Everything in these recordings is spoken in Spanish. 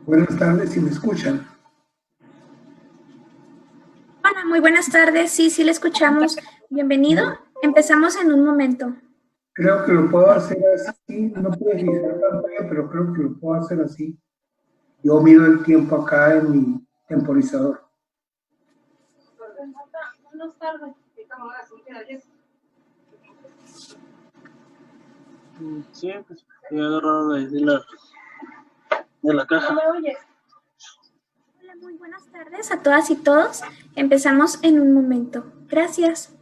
Buenas tardes, si me escuchan. Hola, muy buenas tardes. Sí, le escuchamos. Bienvenido. Empezamos en un momento. Creo que lo puedo hacer así. No puedo fijar pantalla, pero creo que lo puedo hacer así. Yo mido el tiempo acá en mi temporizador. Buenas tardes. Sí, pues he agarrado de la caja. ¿Me oyes? Hola, muy buenas tardes a todas y todos. Empezamos en un momento. Gracias.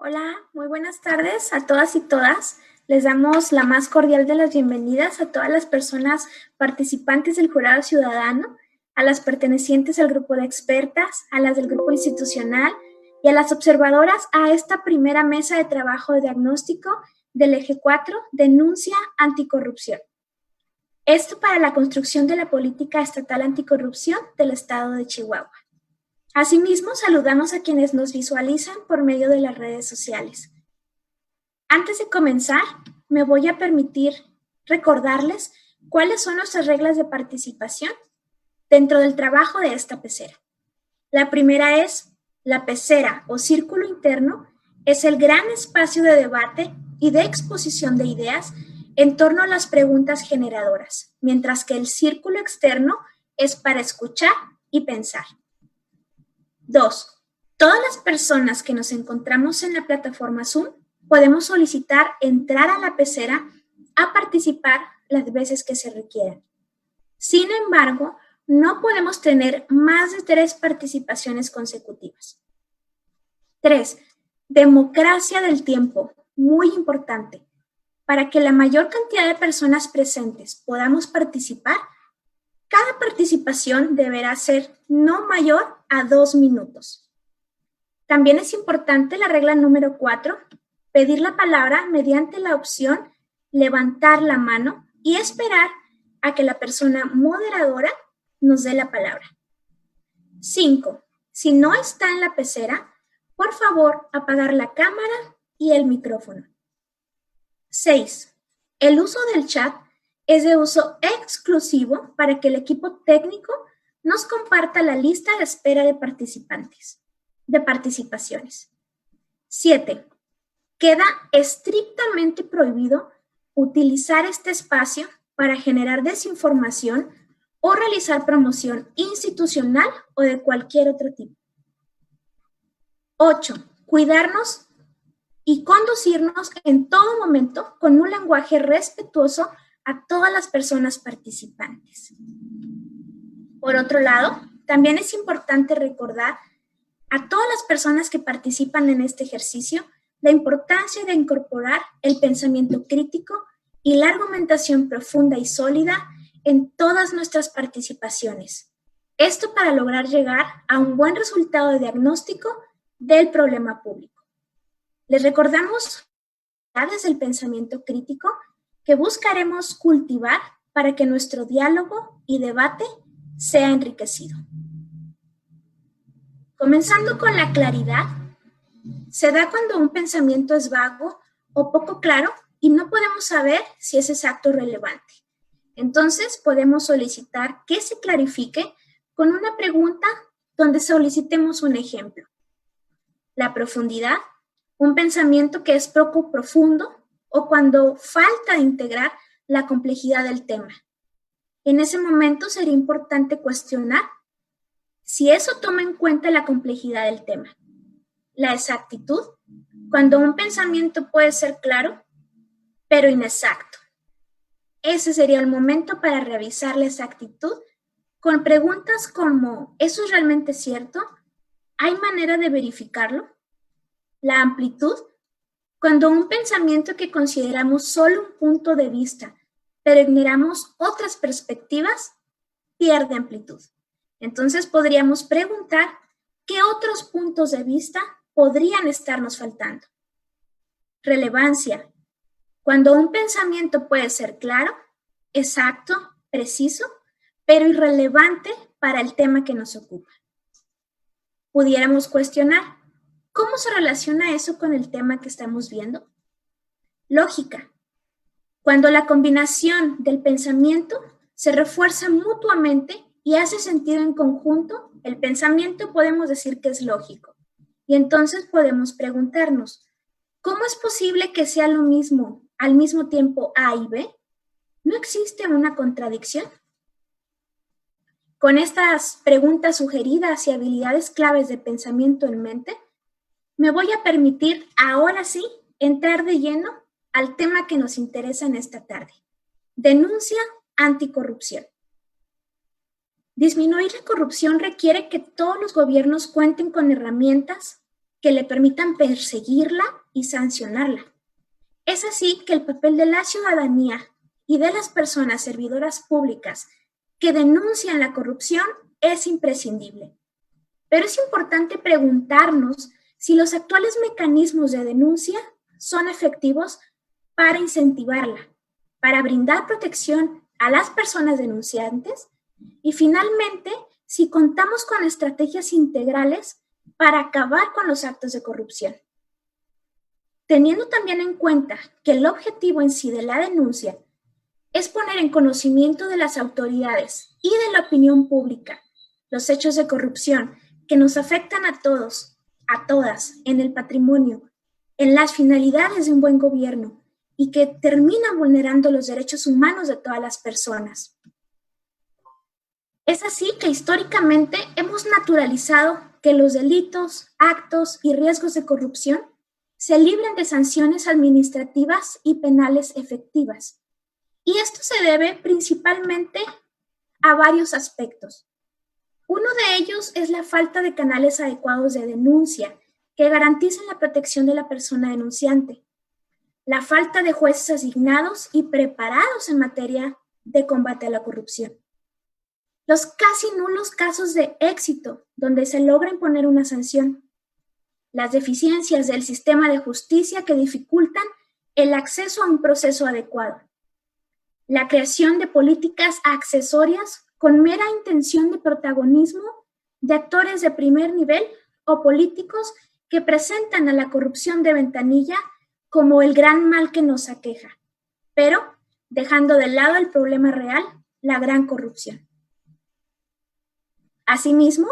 Hola, muy buenas tardes a todas y todas. Les damos la más cordial de las bienvenidas a todas las personas participantes del jurado ciudadano, a las pertenecientes al grupo de expertas, a las del grupo institucional y a las observadoras a esta primera mesa de trabajo de diagnóstico del Eje 4, Denuncia Anticorrupción. Esto para la construcción de la política estatal anticorrupción del estado de Chihuahua. Asimismo, saludamos a quienes nos visualizan por medio de las redes sociales. Antes de comenzar, me voy a permitir recordarles cuáles son nuestras reglas de participación dentro del trabajo de esta pecera. La primera es, la pecera o círculo interno es el gran espacio de debate y de exposición de ideas en torno a las preguntas generadoras, mientras que el círculo externo es para escuchar y pensar. 2. Todas las personas que nos encontramos en la plataforma Zoom podemos solicitar entrar a la pecera a participar las veces que se requieran. Sin embargo, no podemos tener más de 3 participaciones consecutivas. 3. Democracia del tiempo, muy importante. Para que la mayor cantidad de personas presentes podamos participar, cada participación deberá ser no mayor a 2 minutos. También es importante la regla número 4, pedir la palabra mediante la opción levantar la mano y esperar a que la persona moderadora nos dé la palabra. 5. Si no está en la pecera, por favor apagar la cámara y el micrófono. 6. El uso del chat es de uso exclusivo para que el equipo técnico nos comparta la lista de espera de participaciones. 7. Queda estrictamente prohibido utilizar este espacio para generar desinformación o realizar promoción institucional o de cualquier otro tipo. 8. Cuidarnos y conducirnos en todo momento con un lenguaje respetuoso a todas las personas participantes. Por otro lado, también es importante recordar a todas las personas que participan en este ejercicio la importancia de incorporar el pensamiento crítico y la argumentación profunda y sólida en todas nuestras participaciones. Esto para lograr llegar a un buen resultado de diagnóstico del problema público. Les recordamos desde el pensamiento crítico que buscaremos cultivar para que nuestro diálogo y debate sea enriquecido. Comenzando con la claridad, se da cuando un pensamiento es vago o poco claro y no podemos saber si es exacto o relevante. Entonces, podemos solicitar que se clarifique con una pregunta donde solicitemos un ejemplo. La profundidad, un pensamiento que es poco profundo o cuando falta de integrar la complejidad del tema. En ese momento sería importante cuestionar si eso toma en cuenta la complejidad del tema. La exactitud, cuando un pensamiento puede ser claro, pero inexacto. Ese sería el momento para revisar la exactitud con preguntas como, ¿eso es realmente cierto? ¿Hay manera de verificarlo? La amplitud, cuando un pensamiento que consideramos solo un punto de vista, pero ignoramos otras perspectivas, pierde amplitud. Entonces podríamos preguntar qué otros puntos de vista podrían estarnos faltando. Relevancia, cuando un pensamiento puede ser claro, exacto, preciso, pero irrelevante para el tema que nos ocupa. Pudiéramos cuestionar, ¿cómo se relaciona eso con el tema que estamos viendo? Lógica, cuando la combinación del pensamiento se refuerza mutuamente y hace sentido en conjunto, el pensamiento podemos decir que es lógico. Y entonces podemos preguntarnos, ¿cómo es posible que sea lo mismo al mismo tiempo A y B? ¿No existe una contradicción? Con estas preguntas sugeridas y habilidades claves de pensamiento en mente, me voy a permitir ahora sí entrar de lleno al tema que nos interesa en esta tarde. Denuncia anticorrupción. Disminuir la corrupción requiere que todos los gobiernos cuenten con herramientas que le permitan perseguirla y sancionarla. Es así que el papel de la ciudadanía y de las personas servidoras públicas que denuncian la corrupción es imprescindible. Pero es importante preguntarnos si los actuales mecanismos de denuncia son efectivos para incentivarla, para brindar protección a las personas denunciantes y finalmente si contamos con estrategias integrales para acabar con los actos de corrupción. Teniendo también en cuenta que el objetivo en sí de la denuncia es poner en conocimiento de las autoridades y de la opinión pública los hechos de corrupción que nos afectan a todos, a todas, en el patrimonio, en las finalidades de un buen gobierno y que terminan vulnerando los derechos humanos de todas las personas. Es así que históricamente hemos naturalizado que los delitos, actos y riesgos de corrupción se libren de sanciones administrativas y penales efectivas. Y esto se debe principalmente a varios aspectos. Uno de ellos es la falta de canales adecuados de denuncia que garanticen la protección de la persona denunciante, la falta de jueces asignados y preparados en materia de combate a la corrupción, los casi nulos casos de éxito donde se logra imponer una sanción, las deficiencias del sistema de justicia que dificultan el acceso a un proceso adecuado, la creación de políticas accesorias con mera intención de protagonismo de actores de primer nivel o políticos que presentan a la corrupción de ventanilla como el gran mal que nos aqueja, pero dejando de lado el problema real, la gran corrupción. Asimismo,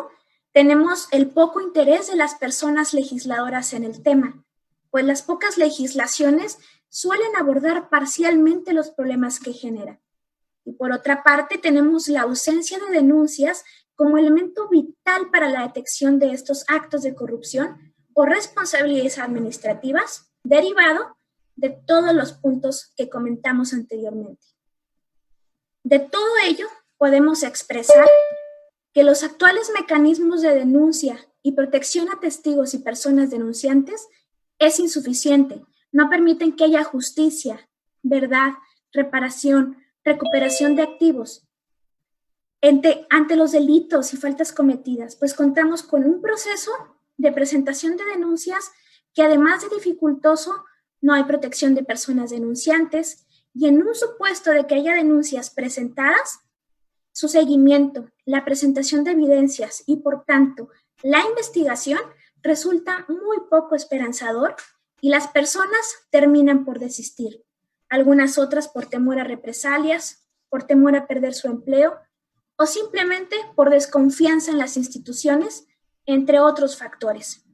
tenemos el poco interés de las personas legisladoras en el tema, pues las pocas legislaciones suelen abordar parcialmente los problemas que generan. Y por otra parte, tenemos la ausencia de denuncias como elemento vital para la detección de estos actos de corrupción o responsabilidades administrativas, derivado de todos los puntos que comentamos anteriormente. De todo ello, podemos expresar que los actuales mecanismos de denuncia y protección a testigos y personas denunciantes es insuficiente, no permiten que haya justicia, verdad, reparación, recuperación de activos ante los delitos y faltas cometidas, pues contamos con un proceso de presentación de denuncias que además de dificultoso, no hay protección de personas denunciantes y en un supuesto de que haya denuncias presentadas, su seguimiento, la presentación de evidencias y, por tanto, la investigación resulta muy poco esperanzador y las personas terminan por desistir. Algunas otras por temor a represalias, por temor a perder su empleo o simplemente por desconfianza en las instituciones, entre otros factores.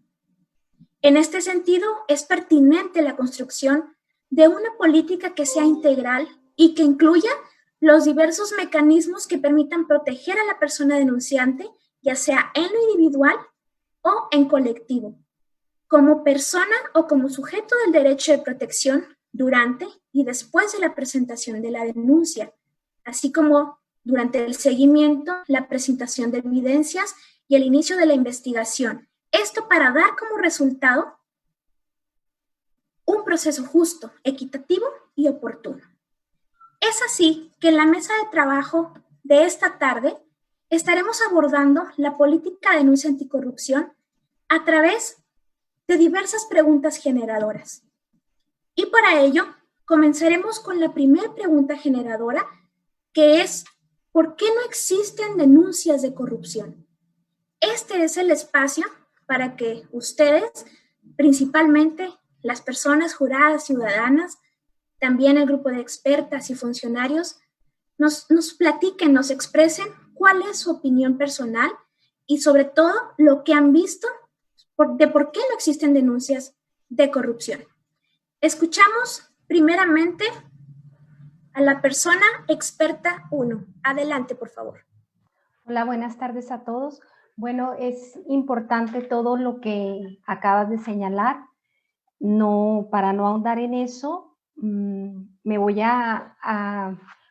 En este sentido, es pertinente la construcción de una política que sea integral y que incluya los diversos mecanismos que permitan proteger a la persona denunciante, ya sea en lo individual o en colectivo, como persona o como sujeto del derecho de protección durante y después de la presentación de la denuncia, así como durante el seguimiento, la presentación de evidencias y el inicio de la investigación. Esto para dar como resultado un proceso justo, equitativo y oportuno. Es así que en la mesa de trabajo de esta tarde estaremos abordando la política de denuncia anticorrupción a través de diversas preguntas generadoras. Y para ello, comenzaremos con la primera pregunta generadora, que es: ¿por qué no existen denuncias de corrupción? Este es el espacio para que ustedes, principalmente las personas juradas ciudadanas, también el grupo de expertas y funcionarios, nos platiquen, nos expresen cuál es su opinión personal y sobre todo lo que han visto de por qué no existen denuncias de corrupción. Escuchamos primeramente a la persona experta 1. Adelante, por favor. Hola, buenas tardes a todos. Bueno, es importante todo lo que acabas de señalar. Para no ahondar en eso, me voy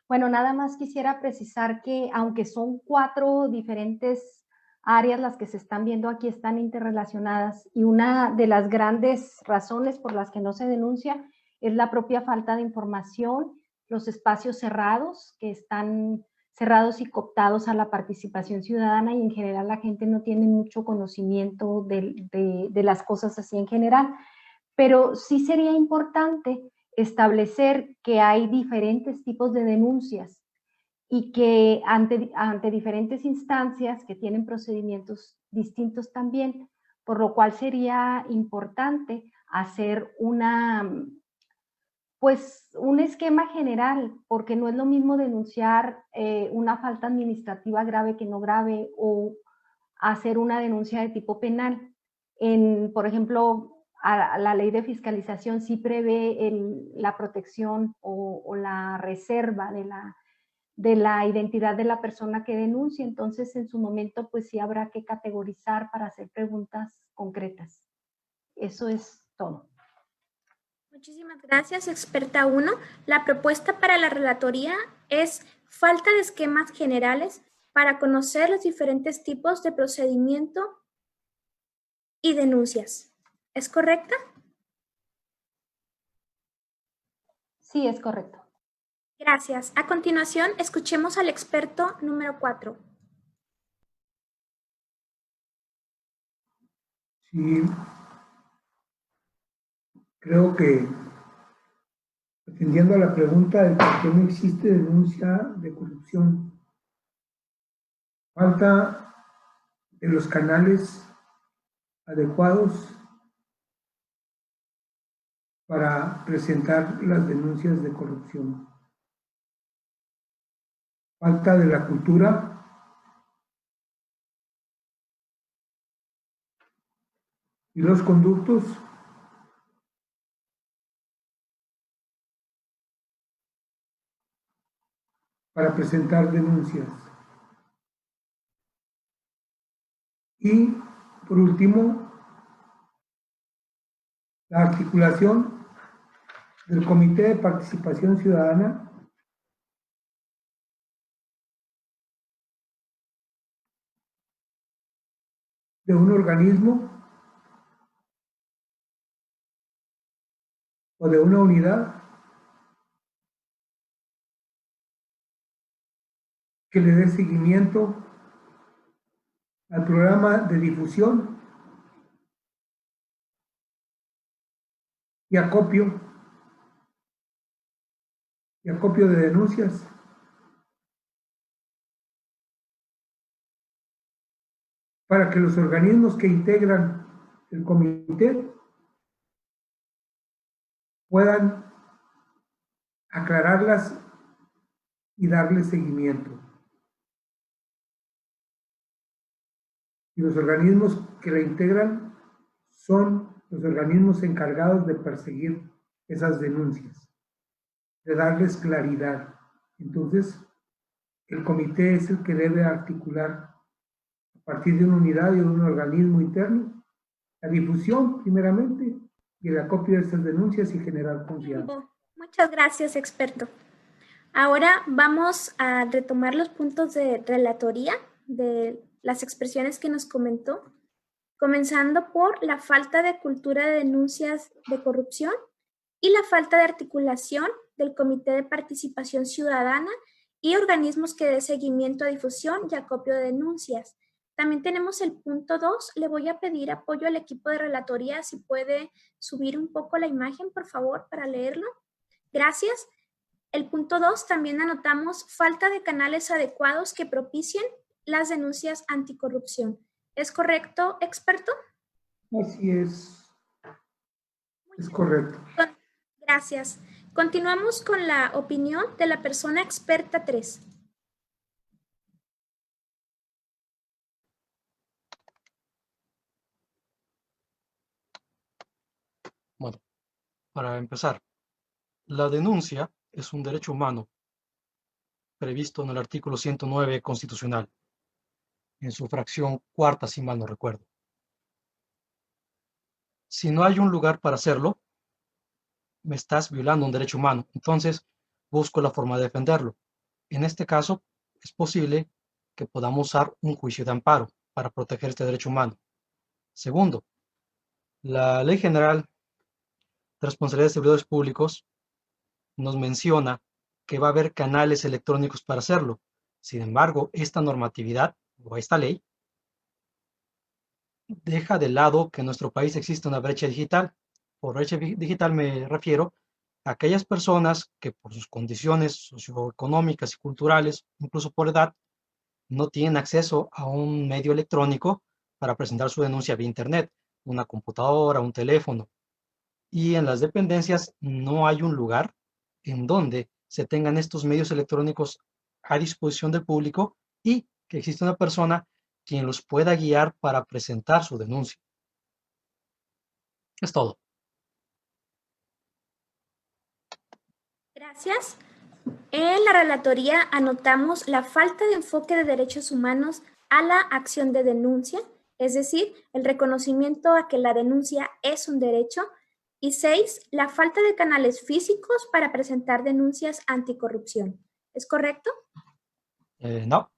bueno, nada más quisiera precisar que aunque son 4 diferentes áreas las que se están viendo aquí, están interrelacionadas, y una de las grandes razones por las que no se denuncia es la propia falta de información, los espacios cerrados que están cerrados y cooptados a la participación ciudadana, y en general la gente no tiene mucho conocimiento de las cosas así en general. Pero sí sería importante establecer que hay diferentes tipos de denuncias y que ante diferentes instancias que tienen procedimientos distintos también, por lo cual sería importante hacer un esquema general, porque no es lo mismo denunciar una falta administrativa grave que no grave, o hacer una denuncia de tipo penal. Por ejemplo, la ley de fiscalización sí prevé la protección o la reserva de la identidad de la persona que denuncia. Entonces, en su momento, pues sí habrá que categorizar para hacer preguntas concretas. Eso es todo. Muchísimas gracias, experta 1. La propuesta para la relatoría es falta de esquemas generales para conocer los diferentes tipos de procedimiento y denuncias. ¿Es correcta? Sí, es correcto. Gracias. A continuación, escuchemos al experto número 4. Sí, creo que atendiendo a la pregunta de por qué no existe denuncia de corrupción, falta de los canales adecuados para presentar las denuncias de corrupción. Falta de la cultura y los conductos para presentar denuncias. Y, por último, la articulación del Comité de Participación Ciudadana de un organismo o de una unidad que le dé seguimiento al programa de difusión y acopio de denuncias para que los organismos que integran el comité puedan aclararlas y darle seguimiento. Y los organismos que la integran son los organismos encargados de perseguir esas denuncias, de darles claridad. Entonces, el comité es el que debe articular a partir de una unidad y de un organismo interno la difusión, primeramente, y el acopio de estas denuncias y generar confianza. Muchas gracias, experto. Ahora vamos a retomar los puntos de relatoría de las expresiones que nos comentó, comenzando por la falta de cultura de denuncias de corrupción y la falta de articulación del Comité de Participación Ciudadana y organismos que dé seguimiento a difusión y acopio de denuncias. También tenemos el punto 2. Le voy a pedir apoyo al equipo de relatoría, si puede subir un poco la imagen, por favor, para leerlo. Gracias. El punto 2 también anotamos falta de canales adecuados que propicien las denuncias anticorrupción. ¿Es correcto, experto? Así es. Es correcto. Gracias. Continuamos con la opinión de la persona experta 3. Bueno, para empezar, la denuncia es un derecho humano previsto en el artículo 109 constitucional, en su fracción cuarta, si mal no recuerdo. Si no hay un lugar para hacerlo, me estás violando un derecho humano, entonces busco la forma de defenderlo. En este caso, es posible que podamos usar un juicio de amparo para proteger este derecho humano. Segundo, la Ley General de Responsabilidad de Servidores Públicos nos menciona que va a haber canales electrónicos para hacerlo. Sin embargo, esta normatividad o esta ley deja de lado que en nuestro país existe una brecha digital. Por brecha digital me refiero a aquellas personas que por sus condiciones socioeconómicas y culturales, incluso por edad, no tienen acceso a un medio electrónico para presentar su denuncia vía internet, una computadora, un teléfono. Y en las dependencias no hay un lugar en donde se tengan estos medios electrónicos a disposición del público y que existe una persona quien los pueda guiar para presentar su denuncia. Es todo. Gracias. En la relatoría anotamos la falta de enfoque de derechos humanos a la acción de denuncia, es decir, el reconocimiento a que la denuncia es un derecho. Y 6, la falta de canales físicos para presentar denuncias anticorrupción. ¿Es correcto? No.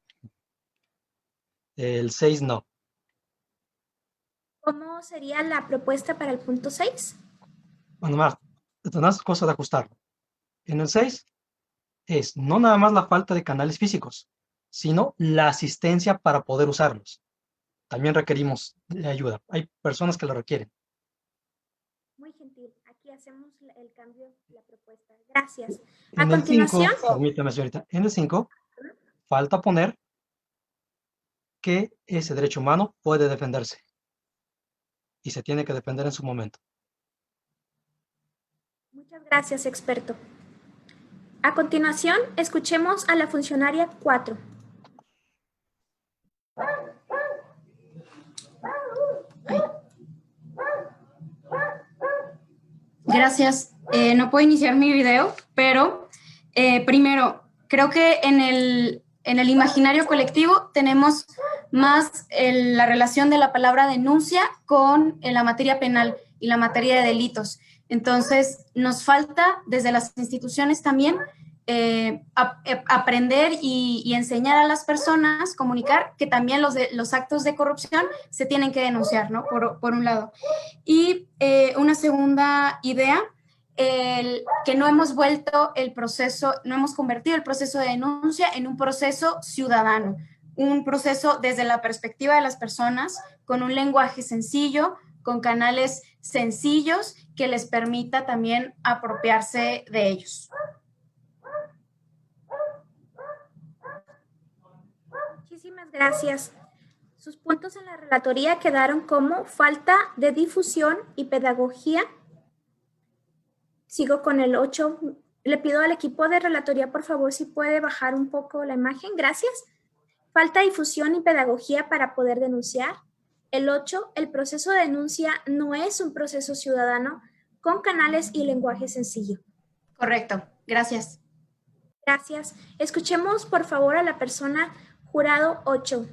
El 6 no. ¿Cómo sería la propuesta para el punto 6? Bueno, más, unas cosas de ajustarlo. En el 6 es no nada más la falta de canales físicos, sino la asistencia para poder usarlos. También requerimos de ayuda. Hay personas que lo requieren. Muy gentil. Aquí hacemos el cambio, la propuesta. Gracias. A En el 5, continuación, permítame, señorita, en el 5 falta poner que ese derecho humano puede defenderse y se tiene que defender en su momento. muchas gracias, experto. A continuación, escuchemos a la funcionaria 4. Gracias. No puedo iniciar mi video, pero primero, creo que en el imaginario colectivo tenemos más la relación de la palabra denuncia con la materia penal y la materia de delitos. Entonces, nos falta desde las instituciones también aprender y enseñar a las personas, comunicar que también los actos de corrupción se tienen que denunciar, ¿no? Por un lado. Y una segunda idea, que no hemos no hemos convertido el proceso de denuncia en un proceso ciudadano, un proceso desde la perspectiva de las personas, con un lenguaje sencillo, con canales sencillos que les permita también apropiarse de ellos. Muchísimas gracias. Sus puntos en la relatoría quedaron como falta de difusión y pedagogía. Sigo con el 8. Le pido al equipo de relatoría, por favor, si puede bajar un poco la imagen. Gracias. Falta difusión y pedagogía para poder denunciar. El 8. El proceso de denuncia no es un proceso ciudadano con canales y lenguaje sencillo. Correcto, gracias. Gracias. Escuchemos, por favor, a la persona jurado 8.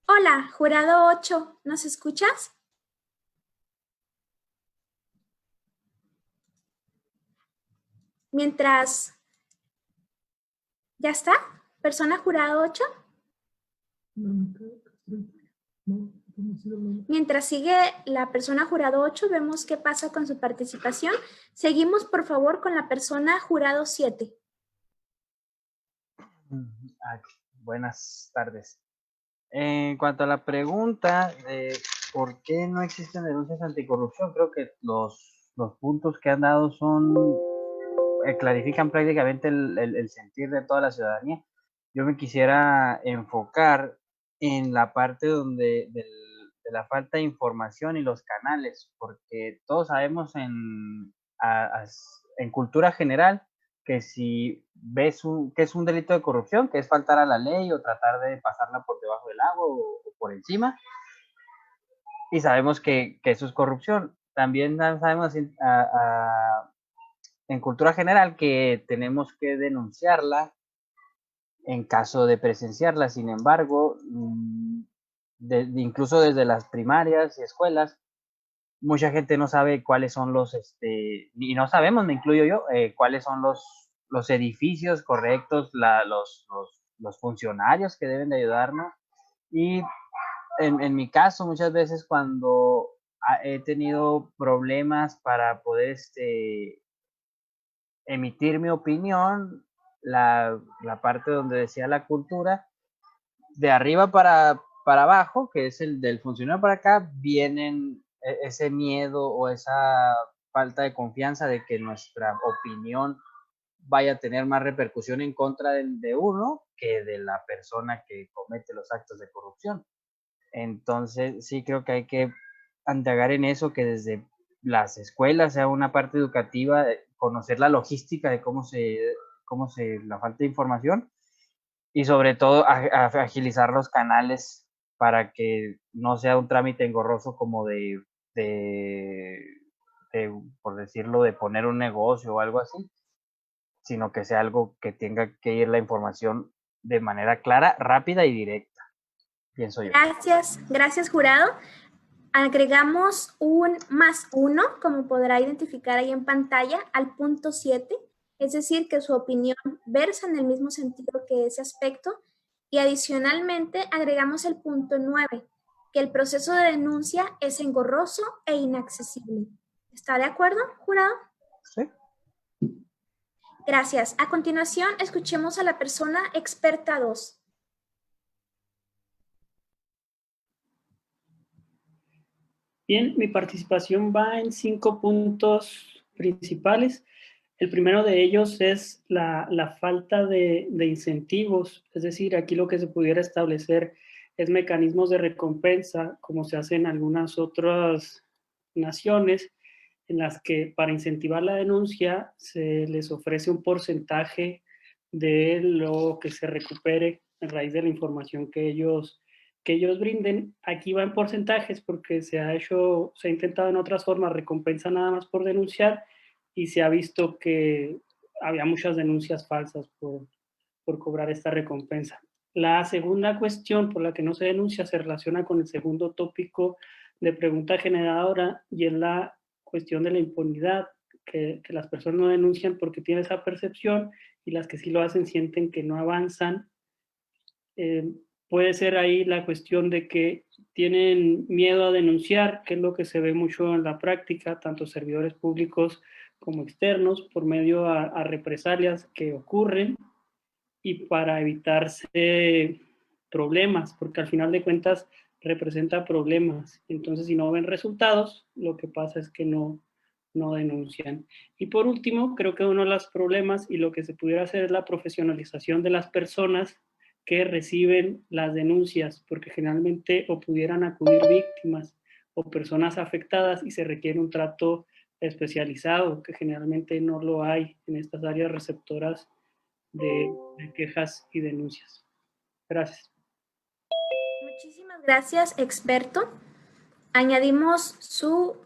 Hola, jurado 8, ¿nos escuchas? Mientras... ¿Ya está? ¿Persona jurado 8? Mientras sigue la persona jurado 8, vemos qué pasa con su participación. Seguimos, por favor, con la persona jurado 7. Buenas tardes. En cuanto a la pregunta de por qué no existen denuncias anticorrupción, creo que los puntos que han dado clarifican prácticamente el sentir de toda la ciudadanía. Yo me quisiera enfocar en la parte de la falta de información y los canales, porque todos sabemos en cultura general que si ves que es un delito de corrupción, que es faltar a la ley o tratar de pasarla por debajo del agua o por encima, y sabemos que eso es corrupción. También sabemos en cultura general que tenemos que denunciarla en caso de presenciarla. Sin embargo, incluso desde las primarias y escuelas, mucha gente no sabe cuáles son y no sabemos, me incluyo yo, cuáles son los edificios correctos, los funcionarios que deben de ayudarnos. Y en mi caso, muchas veces cuando he tenido problemas para poder emitir mi opinión, la parte donde decía la cultura, de arriba para abajo, que es el del funcionario para acá, vienen ese miedo o esa falta de confianza de que nuestra opinión vaya a tener más repercusión en contra de uno que de la persona que comete los actos de corrupción. Entonces, sí creo que hay que indagar en eso, que desde las escuelas sea una parte educativa, conocer la logística de cómo la falta de información y sobre todo agilizar los canales para que no sea un trámite engorroso como por decirlo, de poner un negocio o algo así, sino que sea algo que tenga que ir la información de manera clara, rápida y directa, pienso yo. Gracias, jurado. Agregamos un +1, como podrá identificar ahí en pantalla, al punto 7, es decir, que su opinión versa en el mismo sentido que ese aspecto, y adicionalmente agregamos el punto 9, que el proceso de denuncia es engorroso e inaccesible. ¿Está de acuerdo, jurado? Sí. Gracias. A continuación, escuchemos a la persona experta 2. Bien, mi participación va en 5 puntos principales. El primero de ellos es la falta de incentivos, es decir, aquí lo que se pudiera establecer es mecanismos de recompensa, como se hace en algunas otras naciones, en las que para incentivar la denuncia se les ofrece un porcentaje de lo que se recupere a raíz de la información que ellos brinden. Aquí va en porcentajes porque se ha intentado en otras formas recompensa nada más por denunciar y se ha visto que había muchas denuncias falsas por cobrar esta recompensa. La segunda cuestión por la que no se denuncia se relaciona con el segundo tópico de pregunta generadora y es la cuestión de la impunidad, que las personas no denuncian porque tienen esa percepción y las que sí lo hacen sienten que no avanzan. Puede ser ahí la cuestión de que tienen miedo a denunciar, que es lo que se ve mucho en la práctica, tanto servidores públicos como externos, por medio a represalias que ocurren y para evitarse problemas, porque al final de cuentas representa problemas. Entonces, si no ven resultados, lo que pasa es que no no denuncian. Y por último, creo que uno de los problemas y lo que se pudiera hacer es la profesionalización de las personas que reciben las denuncias, porque generalmente o pudieran acudir víctimas o personas afectadas y se requiere un trato especializado, que generalmente no lo hay en estas áreas receptoras de quejas y denuncias. Gracias. Muchísimas gracias, experto. Añadimos su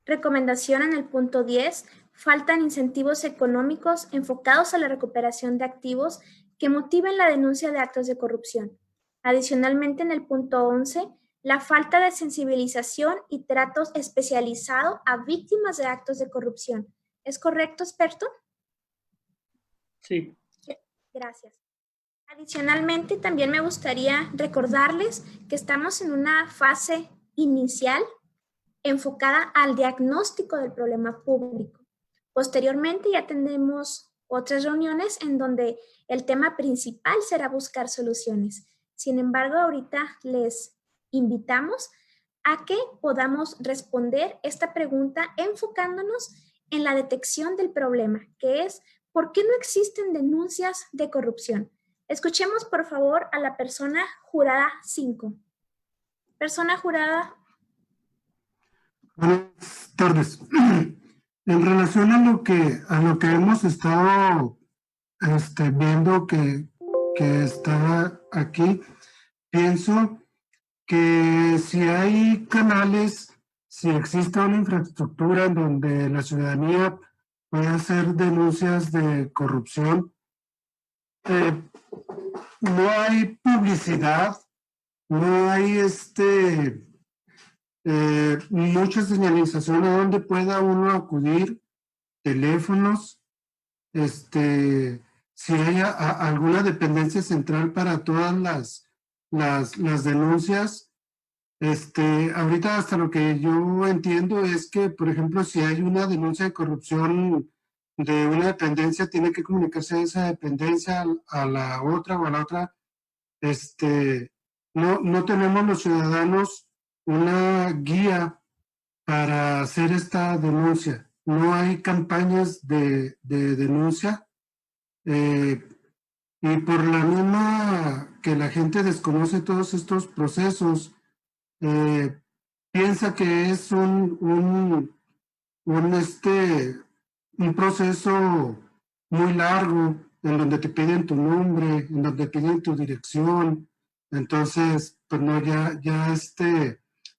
recomendación en el punto 10. Faltan incentivos económicos enfocados a la recuperación de activos que motiven la denuncia de actos de corrupción. Adicionalmente, en el punto 11, la falta de sensibilización y tratos especializados a víctimas de actos de corrupción. ¿Es correcto, experto? Sí. Gracias. Adicionalmente, también me gustaría recordarles que estamos en una fase inicial enfocada al diagnóstico del problema público. Posteriormente ya tendremos otras reuniones en donde el tema principal será buscar soluciones. Sin embargo, ahorita les invitamos a que podamos responder esta pregunta enfocándonos en la detección del problema, que es ¿por qué no existen denuncias de corrupción? Escuchemos, por favor, a la persona jurada 5. Persona jurada. Buenas tardes. En relación a lo que hemos estado viendo que está aquí, pienso que si hay canales, si existe una infraestructura en donde la ciudadanía puede hacer denuncias de corrupción, no hay publicidad, no hay mucha señalización a donde pueda uno acudir, teléfonos, si hay alguna dependencia central para todas las denuncias. Ahorita hasta lo que yo entiendo es que, por ejemplo, si hay una denuncia de corrupción de una dependencia, tiene que comunicarse a esa dependencia, a la otra o a la otra. No tenemos los ciudadanos una guía para hacer esta denuncia. No hay campañas de denuncia y por la misma que la gente desconoce todos estos procesos, piensa que es un proceso muy largo en donde te piden tu nombre, en donde piden tu dirección. Entonces, pues no, ya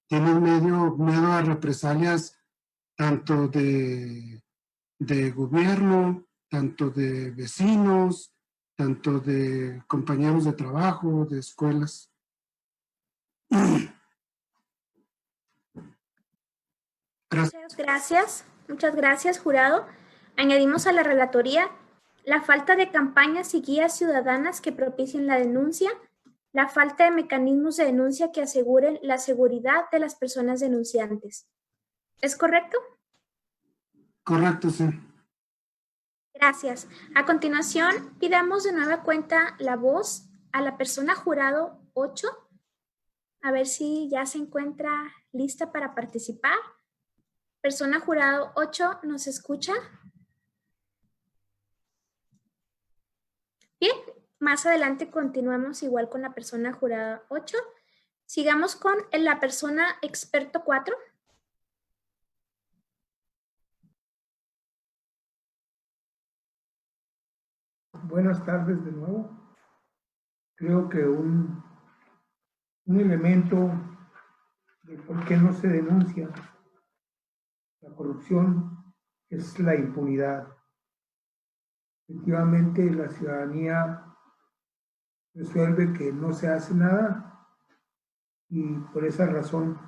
tienen miedo a represalias tanto de gobierno, tanto de vecinos, tanto de compañeros de trabajo, de escuelas. Muchas gracias, jurado. Añadimos a la relatoría la falta de campañas y guías ciudadanas que propicien la denuncia, la falta de mecanismos de denuncia que aseguren la seguridad de las personas denunciantes. ¿Es correcto? Correcto, sí. Gracias. A continuación, pidamos de nueva cuenta la voz a la persona jurado 8. A ver si ya se encuentra lista para participar. Persona jurado 8, ¿nos escucha? Bien, más adelante continuamos igual con la persona jurada 8. Sigamos con la persona experto 4. Buenas tardes de nuevo. Creo que un elemento de por qué no se denuncia la corrupción es la impunidad. Efectivamente, la ciudadanía resuelve que no se hace nada y por esa razón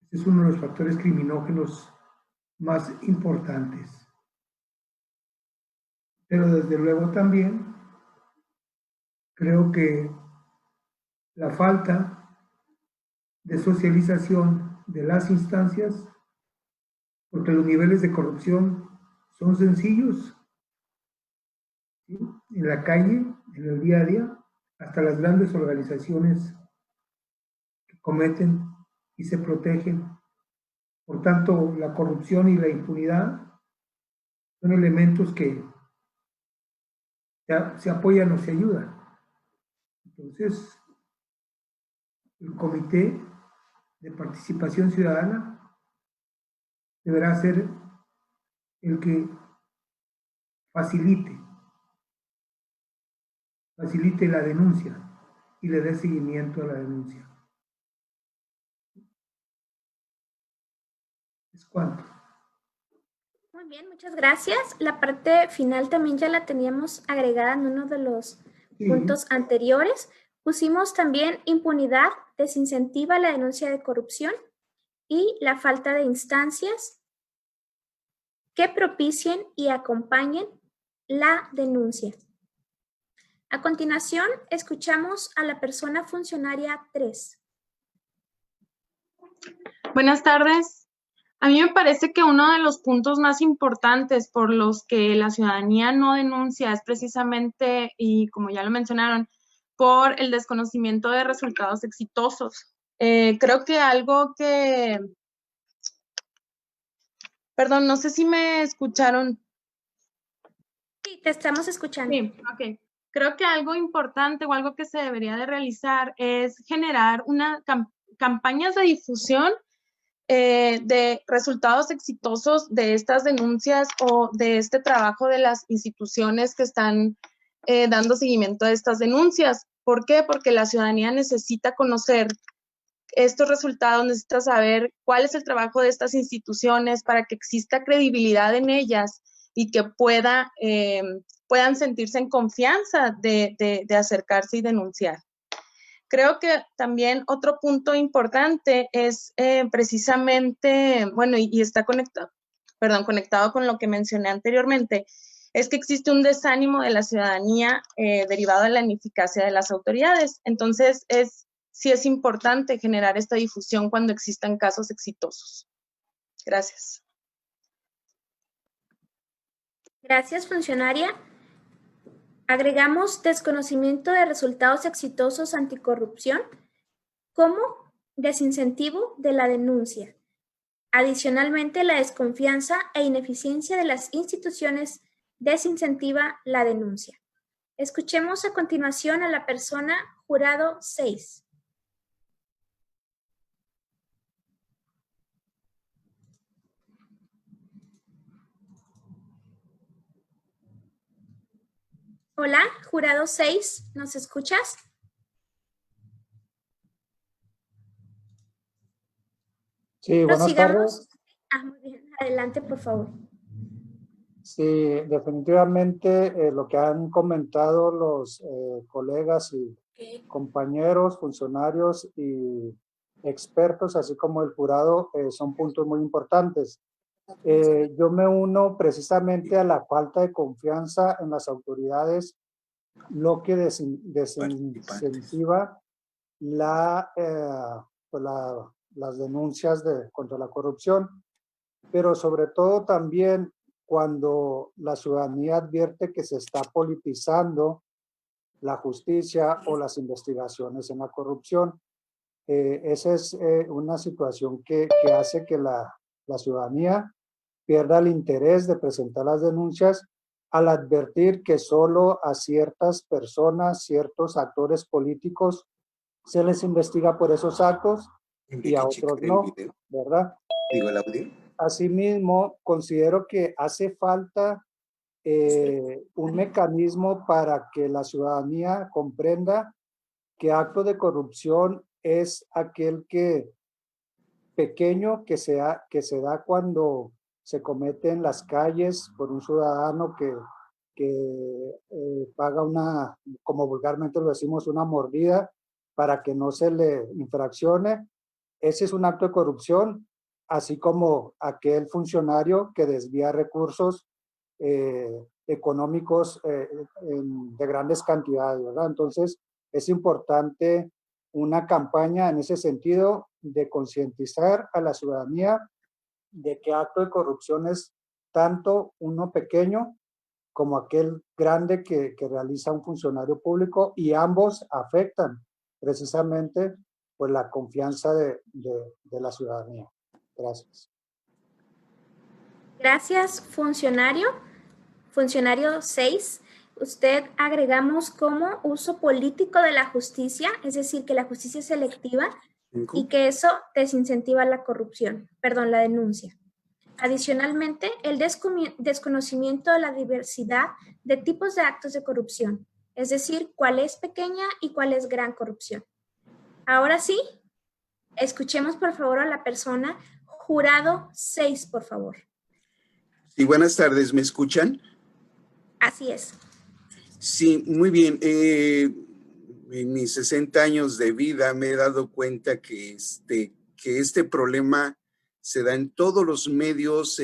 este es uno de los factores criminógenos más importantes. Pero desde luego también creo que la falta de socialización de las instancias, porque los niveles de corrupción son sencillos, ¿sí? En la calle, en el día a día, hasta las grandes organizaciones que cometen y se protegen Por tanto, la corrupción y la impunidad son elementos que se apoyan o se ayudan. Entonces, el Comité de Participación Ciudadana deberá ser el que facilite la denuncia y le dé seguimiento a la denuncia. ¿Es cuánto? Muy bien, muchas gracias. La parte final también ya la teníamos agregada en uno de los puntos anteriores. Pusimos también impunidad, desincentiva la denuncia de corrupción y la falta de instancias que propicien y acompañen la denuncia. A continuación, escuchamos a la persona funcionaria 3. Buenas tardes. A mí me parece que uno de los puntos más importantes por los que la ciudadanía no denuncia es precisamente, y como ya lo mencionaron, por el desconocimiento de resultados exitosos. Creo que algo que... Perdón, no sé si me escucharon. Sí, te estamos escuchando. Sí, ok. Creo que algo importante o algo que se debería de realizar es generar campañas de difusión de resultados exitosos de estas denuncias o de este trabajo de las instituciones que están dando seguimiento a estas denuncias. ¿Por qué? Porque la ciudadanía necesita conocer estos resultados, necesita saber cuál es el trabajo de estas instituciones para que exista credibilidad en ellas y que puedan sentirse en confianza de acercarse y denunciar. Creo que también otro punto importante es precisamente, bueno, y está conectado con lo que mencioné anteriormente, es que existe un desánimo de la ciudadanía derivado de la ineficacia de las autoridades. Entonces, sí es importante generar esta difusión cuando existan casos exitosos. Gracias. Gracias, funcionaria. Agregamos desconocimiento de resultados exitosos anticorrupción como desincentivo de la denuncia. Adicionalmente, la desconfianza e ineficiencia de las instituciones desincentiva la denuncia. Escuchemos a continuación a la persona jurado 6. Hola, jurado 6, ¿nos escuchas? Sí, buenas tardes. Muy bien, adelante, por favor. Sí, definitivamente lo que han comentado los colegas y compañeros, funcionarios y expertos, así como el jurado, son puntos muy importantes. Yo me uno precisamente a la falta de confianza en las autoridades, lo que desincentiva las denuncias contra la corrupción, pero sobre todo también cuando la ciudadanía advierte que se está politizando la justicia o las investigaciones en la corrupción. Esa es una situación que hace que la ciudadanía pierda el interés de presentar las denuncias al advertir que solo a ciertas personas, ciertos actores políticos se les investiga por esos actos y a otros no, ¿verdad? Digo el audio. Asimismo, considero que hace falta un mecanismo para que la ciudadanía comprenda que acto de corrupción es aquel pequeño que se da cuando se comete en las calles por un ciudadano que paga como vulgarmente lo decimos, una mordida para que no se le infraccione. Ese es un acto de corrupción, así como aquel funcionario que desvía recursos económicos de grandes cantidades, ¿verdad? Entonces, es importante una campaña en ese sentido de concientizar a la ciudadanía de que acto de corrupción es tanto uno pequeño como aquel grande que realiza un funcionario público, y ambos afectan precisamente pues la confianza de la ciudadanía. Gracias. Gracias, funcionario. Funcionario 6, usted agregamos como uso político de la justicia, es decir, que la justicia es selectiva y que eso desincentiva la corrupción, perdón, la denuncia. Adicionalmente, el desconocimiento de la diversidad de tipos de actos de corrupción, es decir, cuál es pequeña y cuál es gran corrupción. Ahora sí, escuchemos por favor a la persona. Jurado 6, por favor. Sí, buenas tardes, ¿me escuchan? Así es. Sí, muy bien. En mis 60 años de vida me he dado cuenta que este problema se da en todos los medios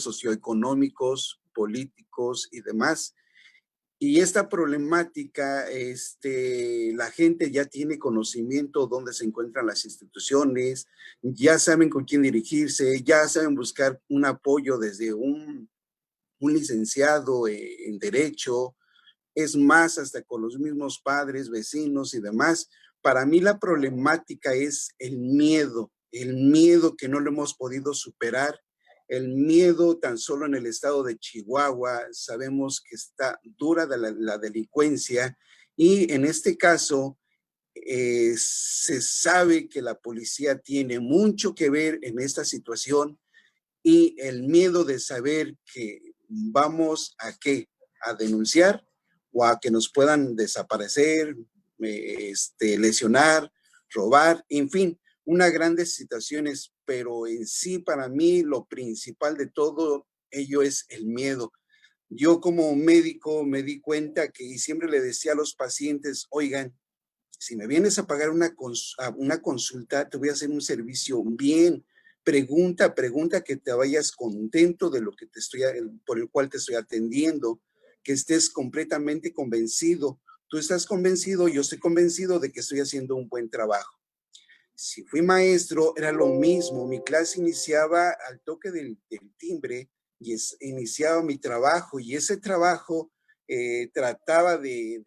socioeconómicos, políticos y demás. Y esta problemática, la gente ya tiene conocimiento dónde se encuentran las instituciones, ya saben con quién dirigirse, ya saben buscar un apoyo desde un licenciado en Derecho, es más, hasta con los mismos padres, vecinos y demás. Para mí la problemática es el miedo que no lo hemos podido superar, el miedo tan solo en el estado de Chihuahua, sabemos que está dura de la delincuencia y en este caso se sabe que la policía tiene mucho que ver en esta situación y el miedo de saber que vamos a ¿qué? A denunciar o a que nos puedan desaparecer, lesionar, robar, en fin, unas grandes situaciones, pero en sí para mí lo principal de todo ello es el miedo. Yo como médico me di cuenta que y siempre le decía a los pacientes, oigan, si me vienes a pagar una consulta, te voy a hacer un servicio bien. Pregunta que te vayas contento de lo que por el cual te estoy atendiendo, que estés completamente convencido. Tú estás convencido, yo estoy convencido de que estoy haciendo un buen trabajo. Si fui maestro, era lo mismo. Mi clase iniciaba al toque del timbre y iniciaba mi trabajo y ese trabajo trataba de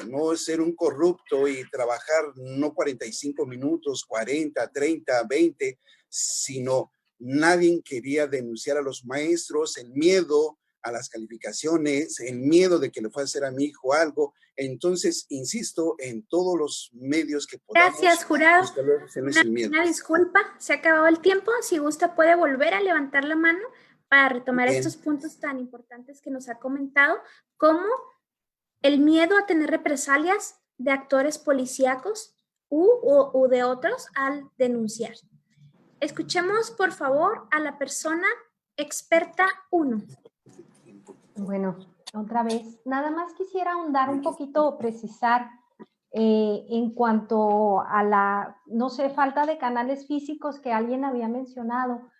no ser un corrupto y trabajar no 45 minutos, 40, 30, 20, sino nadie quería denunciar a los maestros, el miedo a las calificaciones, el miedo de que le fuera a hacer a mi hijo algo. Entonces, insisto, en todos los medios que podamos. Gracias, jurado. Miedo. Una disculpa, se ha acabado el tiempo. Si gusta, puede volver a levantar la mano para retomar estos puntos tan importantes que nos ha comentado, como el miedo a tener represalias de actores policíacos u de otros al denunciar. Escuchemos, por favor, a la persona experta 1. Bueno, otra vez, nada más quisiera ahondar un poquito o precisar en cuanto a la, no sé, falta de canales físicos que alguien había mencionado.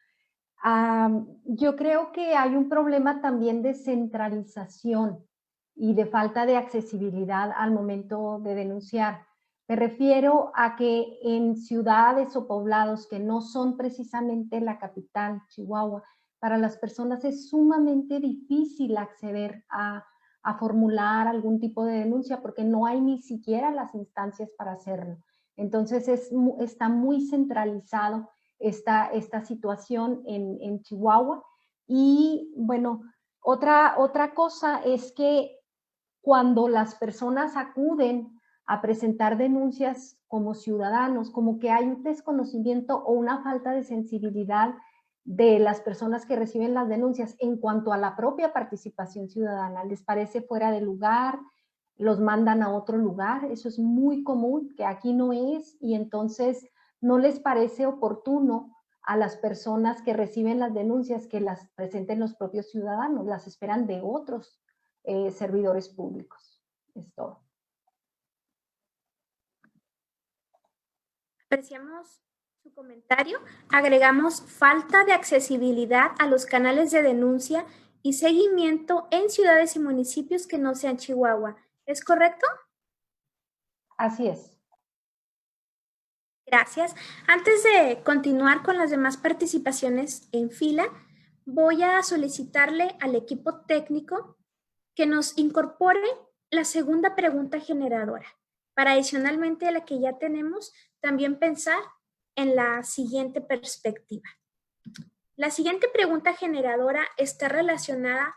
Yo creo que hay un problema también de centralización y de falta de accesibilidad al momento de denunciar. Me refiero a que en ciudades o poblados que no son precisamente la capital, Chihuahua, para las personas es sumamente difícil acceder a formular algún tipo de denuncia porque no hay ni siquiera las instancias para hacerlo. Entonces está muy centralizado esta situación en Chihuahua. Y bueno, otra cosa es que cuando las personas acuden a presentar denuncias como ciudadanos, como que hay un desconocimiento o una falta de sensibilidad de las personas que reciben las denuncias en cuanto a la propia participación ciudadana. Les parece fuera de lugar, los mandan a otro lugar, eso es muy común, que aquí no es, y entonces no les parece oportuno a las personas que reciben las denuncias que las presenten los propios ciudadanos, las esperan de otros servidores públicos. Es todo. Apreciamos su comentario. Agregamos falta de accesibilidad a los canales de denuncia y seguimiento en ciudades y municipios que no sean Chihuahua. ¿Es correcto? Así es. Gracias. Antes de continuar con las demás participaciones en fila, voy a solicitarle al equipo técnico que nos incorpore la segunda pregunta generadora, para adicionalmente a la que ya tenemos, también pensar en la siguiente perspectiva. La siguiente pregunta generadora está relacionada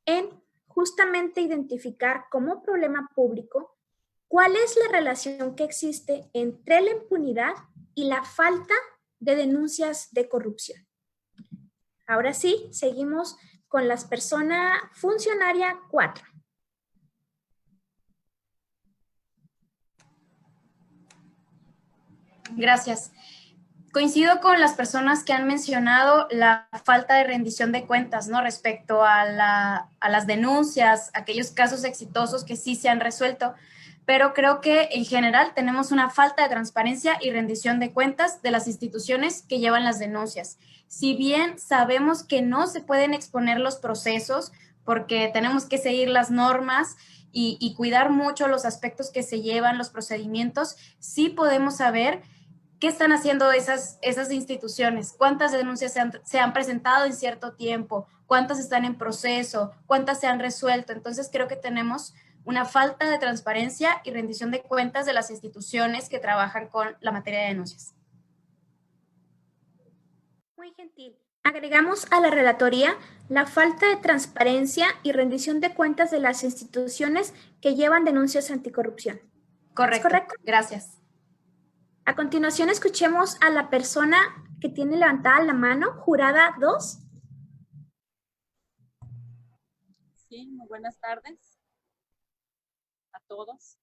en justamente identificar como problema público cuál es la relación que existe entre la impunidad y la falta de denuncias de corrupción. Ahora sí, seguimos con la persona funcionaria 4. Gracias. Coincido con las personas que han mencionado la falta de rendición de cuentas, ¿no? Respecto a las denuncias, aquellos casos exitosos que sí se han resuelto, pero creo que en general tenemos una falta de transparencia y rendición de cuentas de las instituciones que llevan las denuncias. Si bien sabemos que no se pueden exponer los procesos porque tenemos que seguir las normas y cuidar mucho los aspectos que se llevan, los procedimientos, sí podemos saber ¿qué están haciendo esas instituciones? ¿Cuántas denuncias se han presentado en cierto tiempo? ¿Cuántas están en proceso? ¿Cuántas se han resuelto? Entonces creo que tenemos una falta de transparencia y rendición de cuentas de las instituciones que trabajan con la materia de denuncias. Muy gentil. Agregamos a la relatoría la falta de transparencia y rendición de cuentas de las instituciones que llevan denuncias anticorrupción. Correcto. ¿Es correcto? Gracias. A continuación, escuchemos a la persona que tiene levantada la mano, jurada 2. Sí, muy buenas tardes a todos.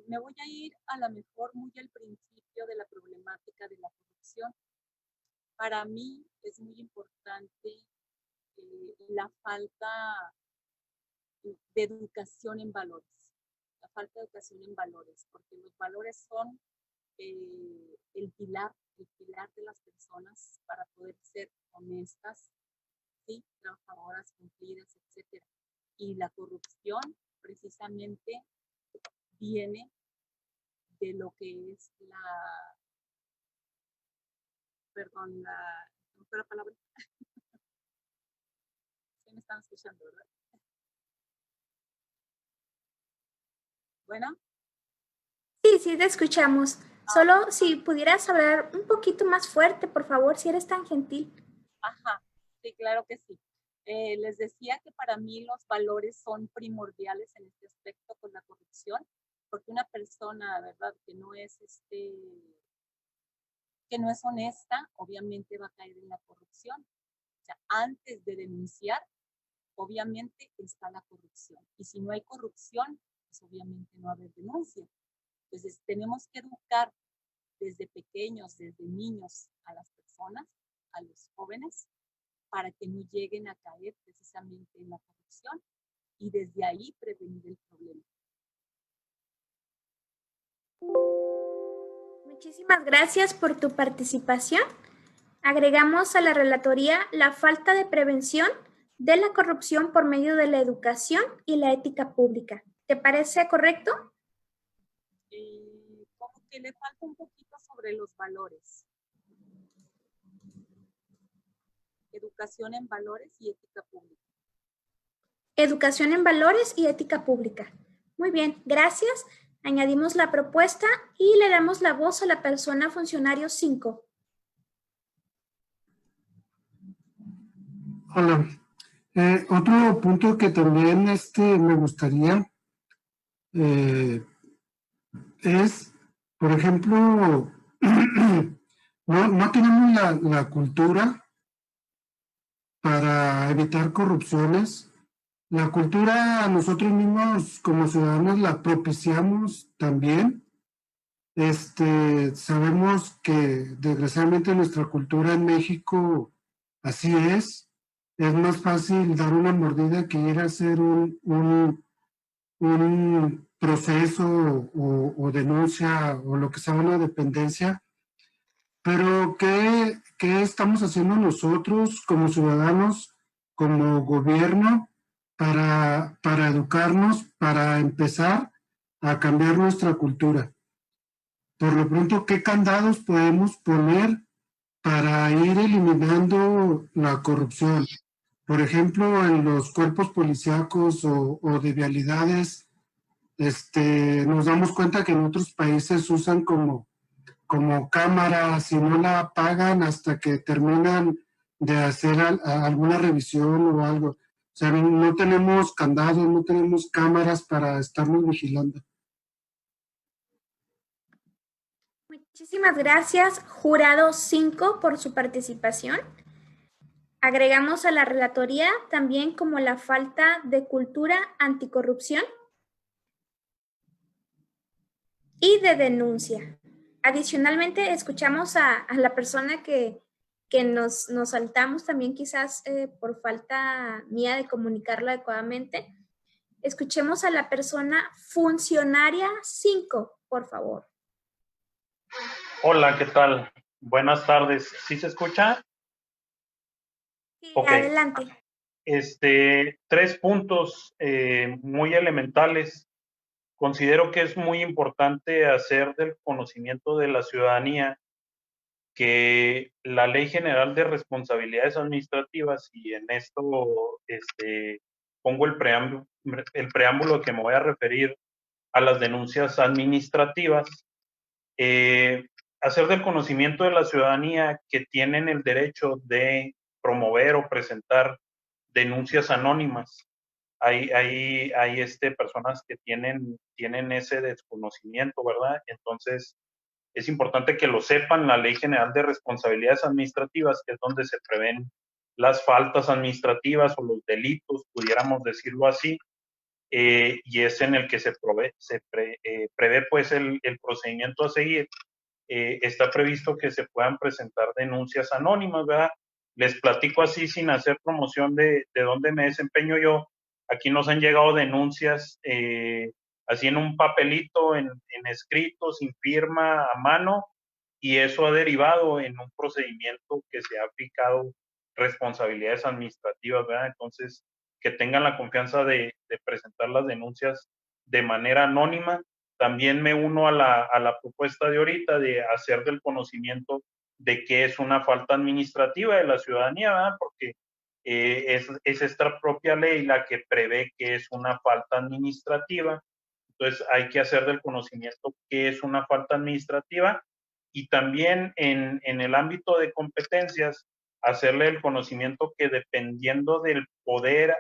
Me voy a ir a lo mejor muy al principio de la problemática de la corrupción. Para mí es muy importante la falta de educación en valores. La falta de educación en valores, porque los valores son el pilar de las personas para poder ser honestas, ¿sí? Trabajadoras, cumplidas, etc. Y la corrupción precisamente viene de lo que es ¿no fue la palabra? ¿Sí me están escuchando, verdad? ¿Bueno? Sí, te escuchamos. Solo si pudieras hablar un poquito más fuerte, por favor, si eres tan gentil. Ajá, sí, claro que sí. Les decía que para mí los valores son primordiales en este aspecto con la corrupción, porque una persona, ¿verdad?, que no es honesta, obviamente va a caer en la corrupción. O sea, antes de denunciar, obviamente está la corrupción. Y si no hay corrupción, pues obviamente no va a haber denuncia. Entonces, tenemos que educar desde pequeños, desde niños, a las personas, a los jóvenes, para que no lleguen a caer precisamente en la corrupción y desde ahí prevenir el problema. Muchísimas gracias por tu participación. Agregamos a la relatoría la falta de prevención de la corrupción por medio de la educación y la ética pública. ¿Te parece correcto? Como que le falta un poquito sobre los valores. Educación en valores y ética pública. Educación en valores y ética pública. Muy bien, gracias. Añadimos la propuesta y le damos la voz a la persona funcionario 5. Hola. Otro punto que también me gustaría es, por ejemplo, no tenemos la cultura para evitar corrupciones. La cultura nosotros mismos como ciudadanos la propiciamos también. Sabemos que desgraciadamente nuestra cultura en México así es. Es más fácil dar una mordida que ir a hacer un proceso o denuncia o lo que sea una dependencia. Pero ¿qué estamos haciendo nosotros como ciudadanos, como gobierno, para educarnos, para empezar a cambiar nuestra cultura? Por lo pronto, ¿qué candados podemos poner para ir eliminando la corrupción? Por ejemplo, en los cuerpos policíacos o de vialidades, nos damos cuenta que en otros países usan como cámaras y no la apagan hasta que terminan de hacer alguna revisión o algo. O sea, no tenemos candados, no tenemos cámaras para estarnos vigilando. Muchísimas gracias, jurado 5, por su participación. Agregamos a la relatoría también como la falta de cultura anticorrupción y de denuncia. Adicionalmente, escuchamos a la persona que nos saltamos también quizás por falta mía de comunicarlo adecuadamente. Escuchemos a la persona funcionaria 5, por favor. Hola, ¿qué tal? Buenas tardes. ¿Sí se escucha? Sí, Okay. adelante. 3 puntos muy elementales. Considero que es muy importante hacer del conocimiento de la ciudadanía que la Ley General de Responsabilidades Administrativas, y en esto pongo el preámbulo que me voy a referir a las denuncias administrativas, hacer del conocimiento de la ciudadanía que tienen el derecho de promover o presentar denuncias anónimas. Hay personas que tienen ese desconocimiento, ¿verdad? Entonces, es importante que lo sepan. La Ley General de Responsabilidades Administrativas, que es donde se prevén las faltas administrativas o los delitos, pudiéramos decirlo así, y es en el que se prevé pues el procedimiento a seguir. Está previsto que se puedan presentar denuncias anónimas, ¿verdad? Les platico así sin hacer promoción de dónde me desempeño yo. Aquí nos han llegado denuncias así en un papelito, en escrito, sin firma, a mano, y eso ha derivado en un procedimiento que se ha aplicado responsabilidades administrativas, ¿verdad? Entonces, que tengan la confianza de presentar las denuncias de manera anónima. También me uno a la propuesta de ahorita de hacer del conocimiento de qué es una falta administrativa de la ciudadanía, ¿verdad? Porque es esta propia ley la que prevé que es una falta administrativa. Entonces hay que hacer del conocimiento qué es una falta administrativa, y también en el ámbito de competencias hacerle el conocimiento que dependiendo del poder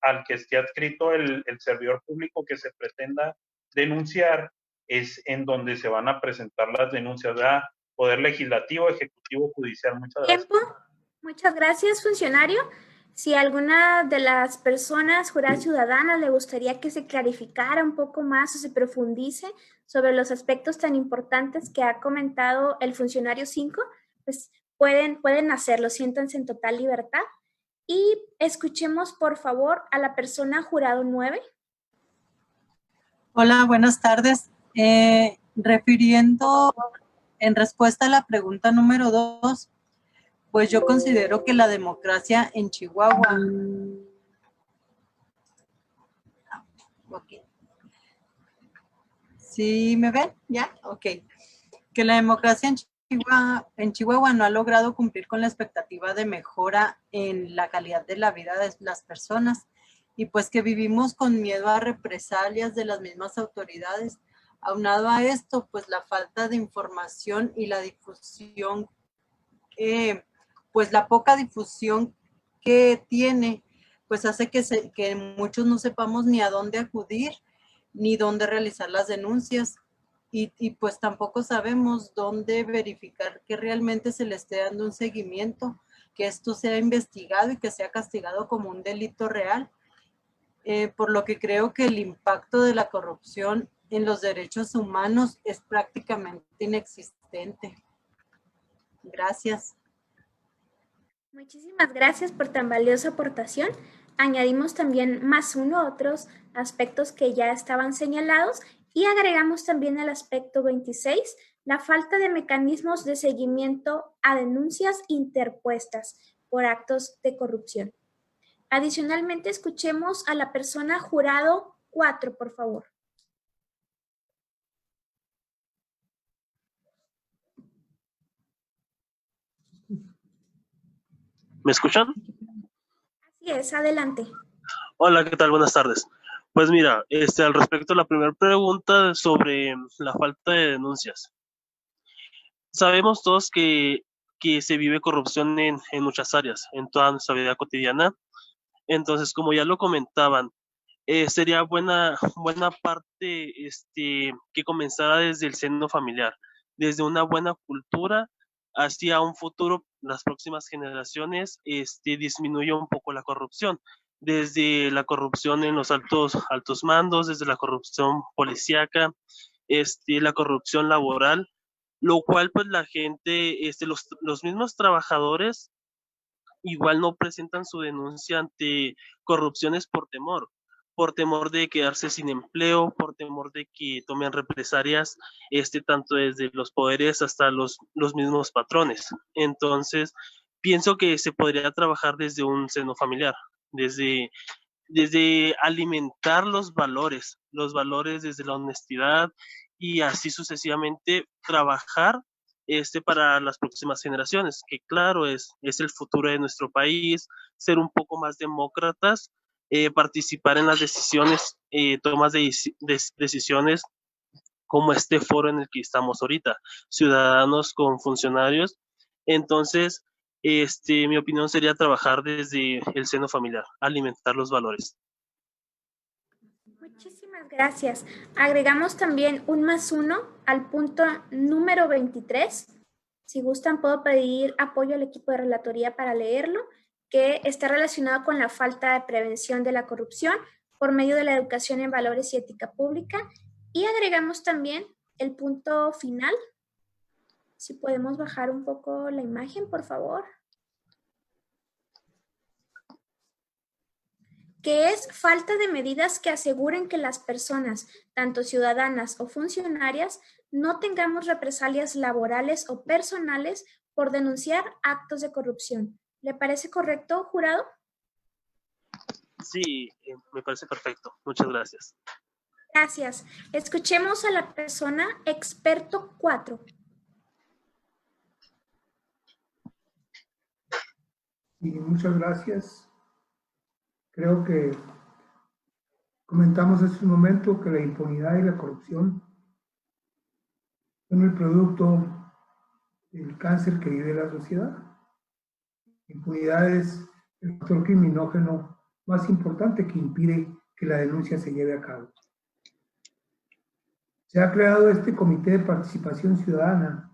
al que esté adscrito el servidor público que se pretenda denunciar, es en donde se van a presentar las denuncias, ¿verdad? Poder legislativo, ejecutivo, judicial. Muchas gracias. Tiempo. Muchas gracias, funcionario. Si alguna de las personas juradas ciudadanas le gustaría que se clarificara un poco más o se profundice sobre los aspectos tan importantes que ha comentado el funcionario 5, pues pueden hacerlo, siéntanse en total libertad. Y escuchemos, por favor, a la persona jurado 9. Hola, buenas tardes. Refiriendo en respuesta a la pregunta número 2, pues yo considero que la democracia en Chihuahua... Okay. ¿Sí me ven? ¿Ya? Ok. Que la democracia en Chihuahua no ha logrado cumplir con la expectativa de mejora en la calidad de la vida de las personas, y pues que vivimos con miedo a represalias de las mismas autoridades. Aunado a esto, pues la falta de información y la difusión, pues la poca difusión que tiene, pues hace que muchos no sepamos ni a dónde acudir, ni dónde realizar las denuncias, y pues tampoco sabemos dónde verificar que realmente se le esté dando un seguimiento, que esto sea investigado y que sea castigado como un delito real. Por lo que creo que el impacto de la corrupción en los derechos humanos es prácticamente inexistente. Gracias. Muchísimas gracias por tan valiosa aportación. Añadimos también más uno a otros aspectos que ya estaban señalados y agregamos también el aspecto 26, la falta de mecanismos de seguimiento a denuncias interpuestas por actos de corrupción. Adicionalmente, escuchemos a la persona jurado 4, por favor. ¿Me escuchan? Así es, adelante. Hola, ¿qué tal? Buenas tardes. Pues mira, al respecto a la primera pregunta sobre la falta de denuncias. Sabemos todos que que se vive corrupción en muchas áreas, en toda nuestra vida cotidiana. Entonces, como ya lo comentaban, sería buena parte que comenzara desde el seno familiar, desde una buena cultura hacia un futuro, las próximas generaciones, disminuya un poco la corrupción, desde la corrupción en los altos mandos, desde la corrupción policíaca, la corrupción laboral, lo cual pues la gente, los mismos trabajadores igual no presentan su denuncia ante corrupciones por temor de quedarse sin empleo, por temor de que tomen represalias, tanto desde los poderes hasta los mismos patrones. Entonces, pienso que se podría trabajar desde un seno familiar, desde alimentar los valores desde la honestidad y así sucesivamente trabajar para las próximas generaciones, que claro, es el futuro de nuestro país, ser un poco más demócratas, participar en las decisiones, tomas de decisiones como este foro en el que estamos ahorita, ciudadanos con funcionarios. Entonces, mi opinión sería trabajar desde el seno familiar, alimentar los valores. Muchísimas gracias. Agregamos también un +1 al punto número 23. Si gustan, puedo pedir apoyo al equipo de relatoría para leerlo, que está relacionado con la falta de prevención de la corrupción por medio de la educación en valores y ética pública. Y agregamos también el punto final. Si podemos bajar un poco la imagen, por favor. Que es falta de medidas que aseguren que las personas, tanto ciudadanas o funcionarias, no tengamos represalias laborales o personales por denunciar actos de corrupción. ¿Le parece correcto, jurado? Sí, me parece perfecto. Muchas gracias. Gracias. Escuchemos a la persona experto 4. Y muchas gracias. Creo que comentamos hace un momento que la impunidad y la corrupción son el producto del cáncer que vive la sociedad. La impunidad es el factor criminógeno más importante que impide que la denuncia se lleve a cabo. Se ha creado este Comité de Participación Ciudadana,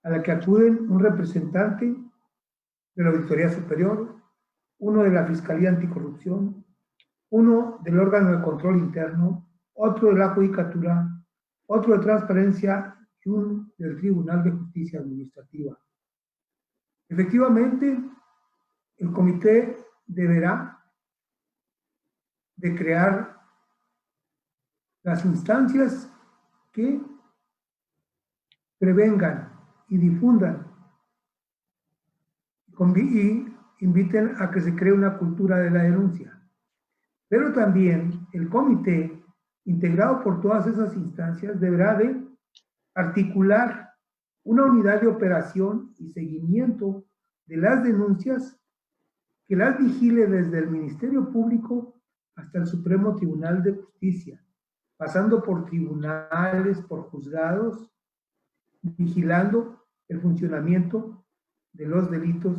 a la que acuden un representante de la Auditoría Superior, uno de la Fiscalía Anticorrupción, uno del órgano de control interno, otro de la Judicatura, otro de Transparencia y uno del Tribunal de Justicia Administrativa. Efectivamente, el comité deberá de crear las instancias que prevengan y difundan y inviten a que se cree una cultura de la denuncia. Pero también el comité, integrado por todas esas instancias, deberá de articular una unidad de operación y seguimiento de las denuncias que las vigile desde el Ministerio Público hasta el Supremo Tribunal de Justicia, pasando por tribunales, por juzgados, vigilando el funcionamiento de los delitos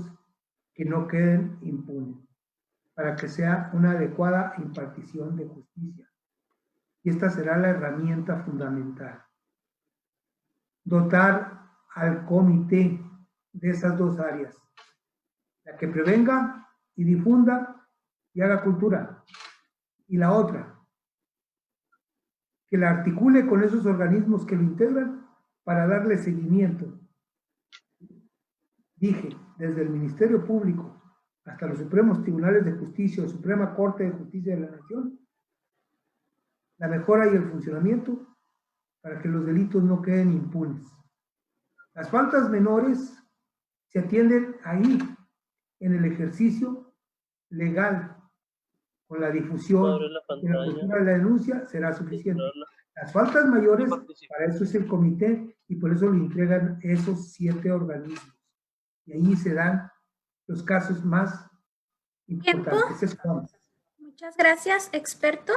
que no queden impunes, para que sea una adecuada impartición de justicia. Y esta será la herramienta fundamental. Dotar al comité de esas dos áreas, la que prevenga y difunda y haga cultura, y la otra, que la articule con esos organismos que lo integran para darle seguimiento. Dije, desde el Ministerio Público hasta los Supremos Tribunales de Justicia o Suprema Corte de Justicia de la Nación, la mejora y el funcionamiento para que los delitos no queden impunes. Las faltas menores se atienden ahí, en el ejercicio legal, con la difusión de la cultura de la denuncia será suficiente. Las faltas mayores, para eso es el comité y por eso le entregan esos 7 organismos. Y ahí se dan los casos más importantes. Muchas gracias, experto.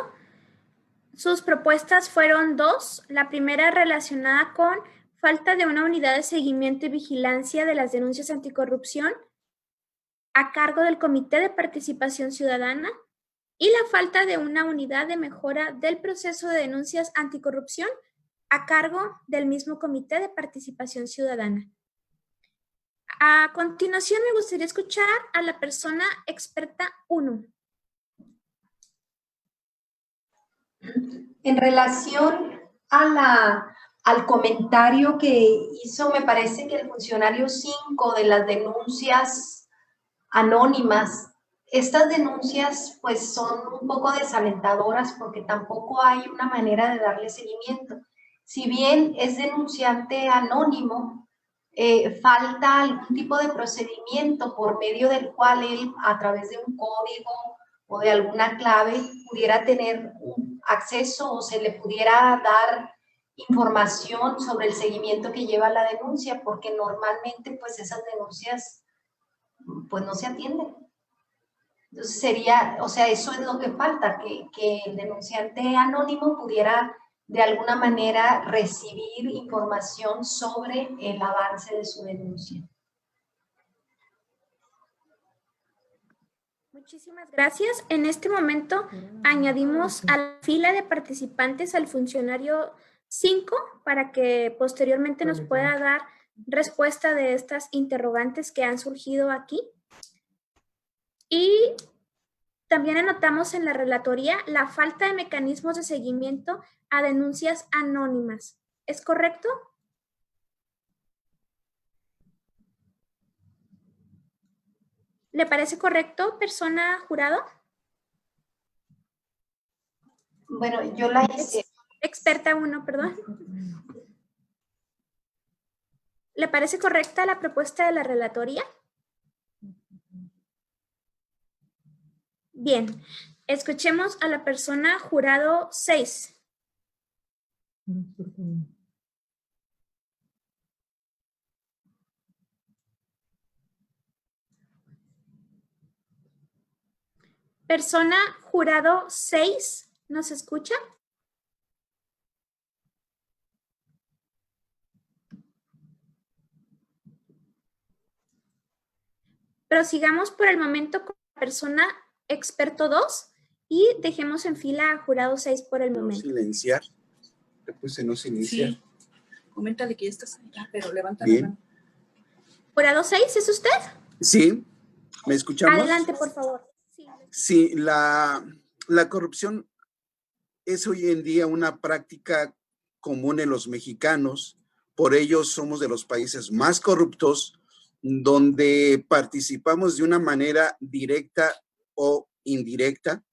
Sus propuestas fueron 2. La primera relacionada con falta de una unidad de seguimiento y vigilancia de las denuncias anticorrupción a cargo del Comité de Participación Ciudadana y la falta de una unidad de mejora del proceso de denuncias anticorrupción a cargo del mismo Comité de Participación Ciudadana. A continuación me gustaría escuchar a la persona experta 1. En relación a al comentario que hizo, me parece que el funcionario 5 de las denuncias anónimas, estas denuncias pues son un poco desalentadoras porque tampoco hay una manera de darle seguimiento. Si bien es denunciante anónimo, falta algún tipo de procedimiento por medio del cual él, a través de un código o de alguna clave, pudiera tener acceso o se le pudiera dar información sobre el seguimiento que lleva la denuncia, porque normalmente pues esas denuncias pues no se atienden. Entonces sería, o sea, eso es lo que falta, que el denunciante anónimo pudiera de alguna manera recibir información sobre el avance de su denuncia. Muchísimas gracias. En este momento añadimos a la fila de participantes al funcionario 5 para que posteriormente nos pueda dar respuesta de estas interrogantes que han surgido aquí. Y también anotamos en la relatoría la falta de mecanismos de seguimiento a denuncias anónimas. ¿Es correcto? ¿Le parece correcto, persona jurado? Bueno, yo la hice. Experta 1, perdón. ¿Le parece correcta la propuesta de la relatoría? Bien, escuchemos a la persona jurado 6. Persona jurado 6, ¿nos escucha? Prosigamos por el momento con la persona experto 2 y dejemos en fila a jurado 6 por el momento. Silenciar. Le puse no silenciar. Sí. Coméntale que ya estás allá, pero levanta Bien. la mano. ¿Jurado 6 es usted? Sí, ¿me escuchamos? Adelante, por favor. Sí, la corrupción es hoy en día una práctica común en los mexicanos, por ello somos de los países más corruptos, donde participamos de una manera directa o indirecta.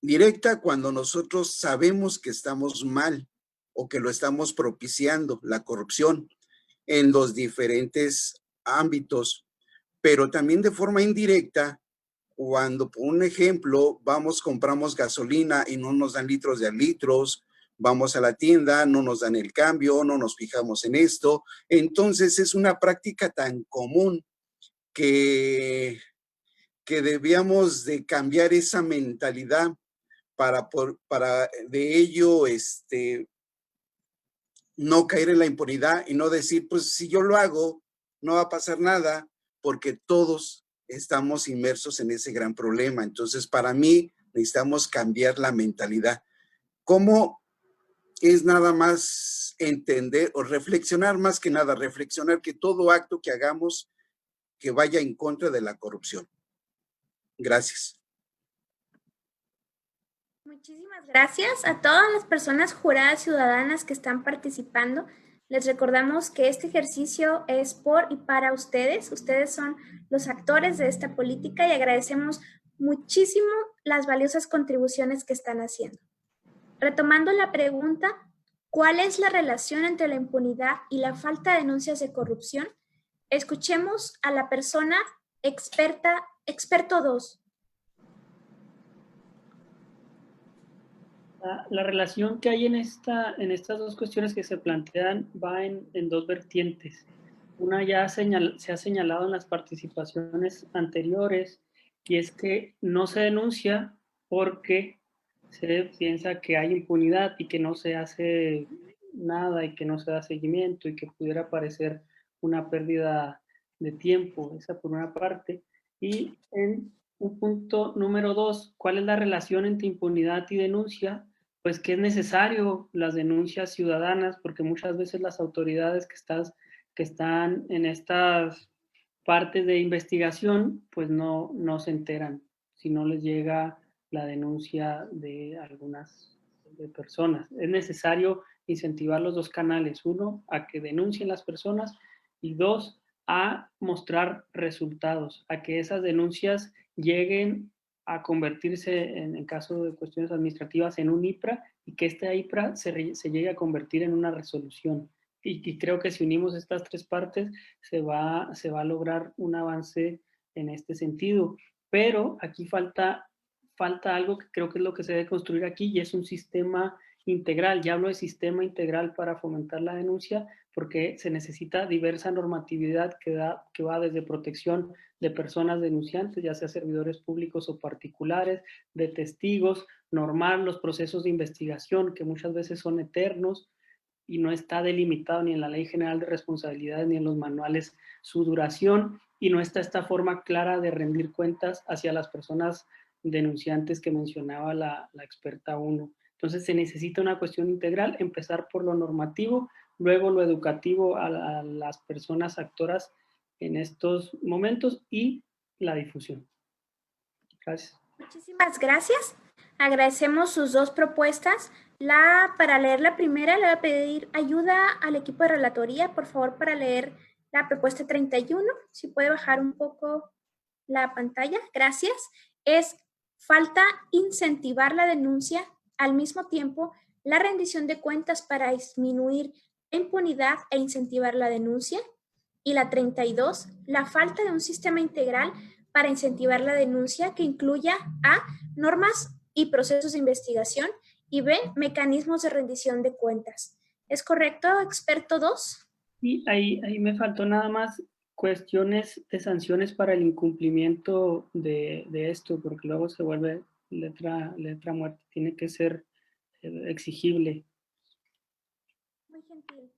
Directa cuando nosotros sabemos que estamos mal o que lo estamos propiciando, la corrupción, en los diferentes ámbitos, pero también de forma indirecta cuando, por un ejemplo, compramos gasolina y no nos dan litros de litros, vamos a la tienda, no nos dan el cambio, no nos fijamos en esto. Entonces es una práctica tan común que debíamos de cambiar esa mentalidad para de ello no caer en la impunidad y no decir, pues si yo lo hago, no va a pasar nada, porque todos estamos inmersos en ese gran problema. Entonces, para mí, necesitamos cambiar la mentalidad. ¿Cómo? Es nada más entender o reflexionar, más que nada, reflexionar que todo acto que hagamos que vaya en contra de la corrupción. Gracias. Muchísimas gracias a todas las personas juradas ciudadanas que están participando. Les recordamos que este ejercicio es por y para ustedes. Ustedes son los actores de esta política y agradecemos muchísimo las valiosas contribuciones que están haciendo. Retomando la pregunta, ¿cuál es la relación entre la impunidad y la falta de denuncias de corrupción? Escuchemos a la persona experto 2. La relación que hay en estas dos cuestiones que se plantean va en dos vertientes. Una ya se ha señalado en las participaciones anteriores, y es que no se denuncia porque se piensa que hay impunidad y que no se hace nada y que no se da seguimiento y que pudiera parecer una pérdida de tiempo, esa por una parte. Y en un punto número 2, ¿cuál es la relación entre impunidad y denuncia? Pues que es necesario las denuncias ciudadanas, porque muchas veces las autoridades que están en estas partes de investigación, pues no se enteran si no les llega la denuncia de algunas personas. Es necesario incentivar los dos canales, uno, a que denuncien las personas y dos, a mostrar resultados, a que esas denuncias lleguen a convertirse, en caso de cuestiones administrativas, en un IPRA y que este IPRA se llegue a convertir en una resolución. Y creo que si unimos estas tres partes se va a lograr un avance en este sentido. Pero aquí falta algo que creo que es lo que se debe construir aquí y es un sistema integral. Ya hablo de sistema integral para fomentar la denuncia porque se necesita diversa normatividad que va desde protección de personas denunciantes, ya sea servidores públicos o particulares, de testigos, normar los procesos de investigación que muchas veces son eternos y no está delimitado ni en la Ley General de Responsabilidades ni en los manuales su duración y no está esta forma clara de rendir cuentas hacia las personas denunciantes que mencionaba la experta 1. Entonces se necesita una cuestión integral, empezar por lo normativo, luego lo educativo a las personas actoras en estos momentos y la difusión. Gracias. Muchísimas gracias. Agradecemos sus dos propuestas. Para leer la primera, le voy a pedir ayuda al equipo de relatoría, por favor, para leer la propuesta 31. Si puede bajar un poco la pantalla. Gracias. Falta incentivar la denuncia, al mismo tiempo la rendición de cuentas para disminuir la impunidad e incentivar la denuncia. Y la 32, la falta de un sistema integral para incentivar la denuncia que incluya A, normas y procesos de investigación y B, mecanismos de rendición de cuentas. ¿Es correcto, experto 2? Sí, ahí me faltó nada más cuestiones de sanciones para el incumplimiento de esto, porque luego se vuelve letra muerta, tiene que ser exigible. Muy gentil.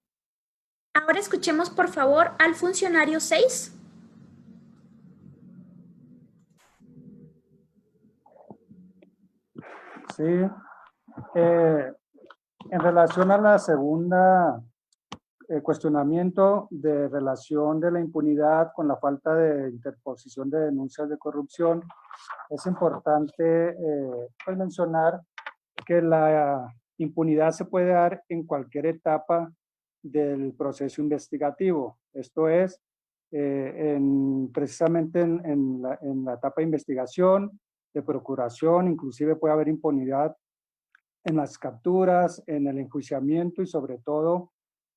Ahora escuchemos por favor al funcionario 6. Sí, en relación a la segunda cuestionamiento de relación de la impunidad con la falta de interposición de denuncias de corrupción, es importante pues mencionar que la impunidad se puede dar en cualquier etapa del proceso investigativo. Esto es, precisamente en la etapa de investigación, de procuración, inclusive puede haber impunidad en las capturas, en el enjuiciamiento y sobre todo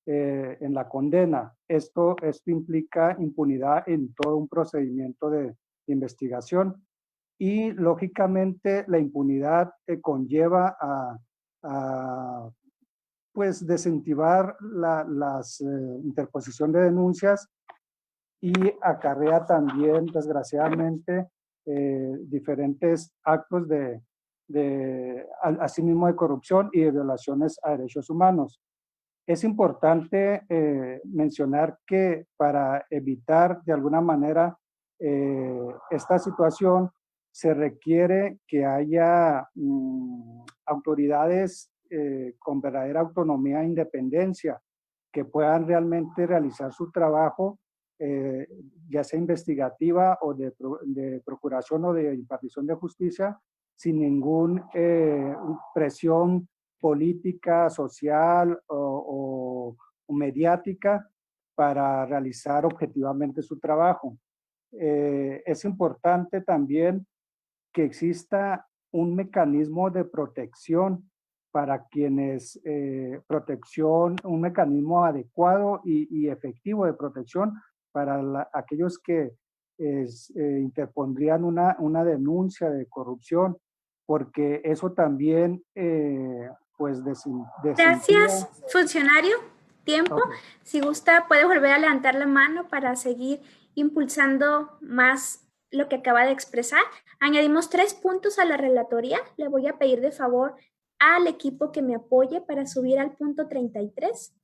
en la condena. Esto implica impunidad en todo un procedimiento de investigación y lógicamente la impunidad conlleva a pues desincentivar la interposición de denuncias y acarrea también desgraciadamente diferentes actos asimismo de corrupción y de violaciones a derechos humanos. Es importante mencionar que para evitar de alguna manera esta situación se requiere que haya autoridades con verdadera autonomía e independencia que puedan realmente realizar su trabajo ya sea investigativa o de procuración o de impartición de justicia sin ninguna presión política, social o mediática para realizar objetivamente su trabajo. Es importante también que exista un mecanismo de protección para quienes, un mecanismo adecuado y efectivo de protección para aquellos que interpondrían una denuncia de corrupción, porque eso también pues Gracias, funcionario. Tiempo. Okay. Si gusta, puede volver a levantar la mano para seguir impulsando más lo que acaba de expresar. Añadimos 3 puntos a la relatoría. Le voy a pedir de favor al equipo que me apoye para subir al punto 33.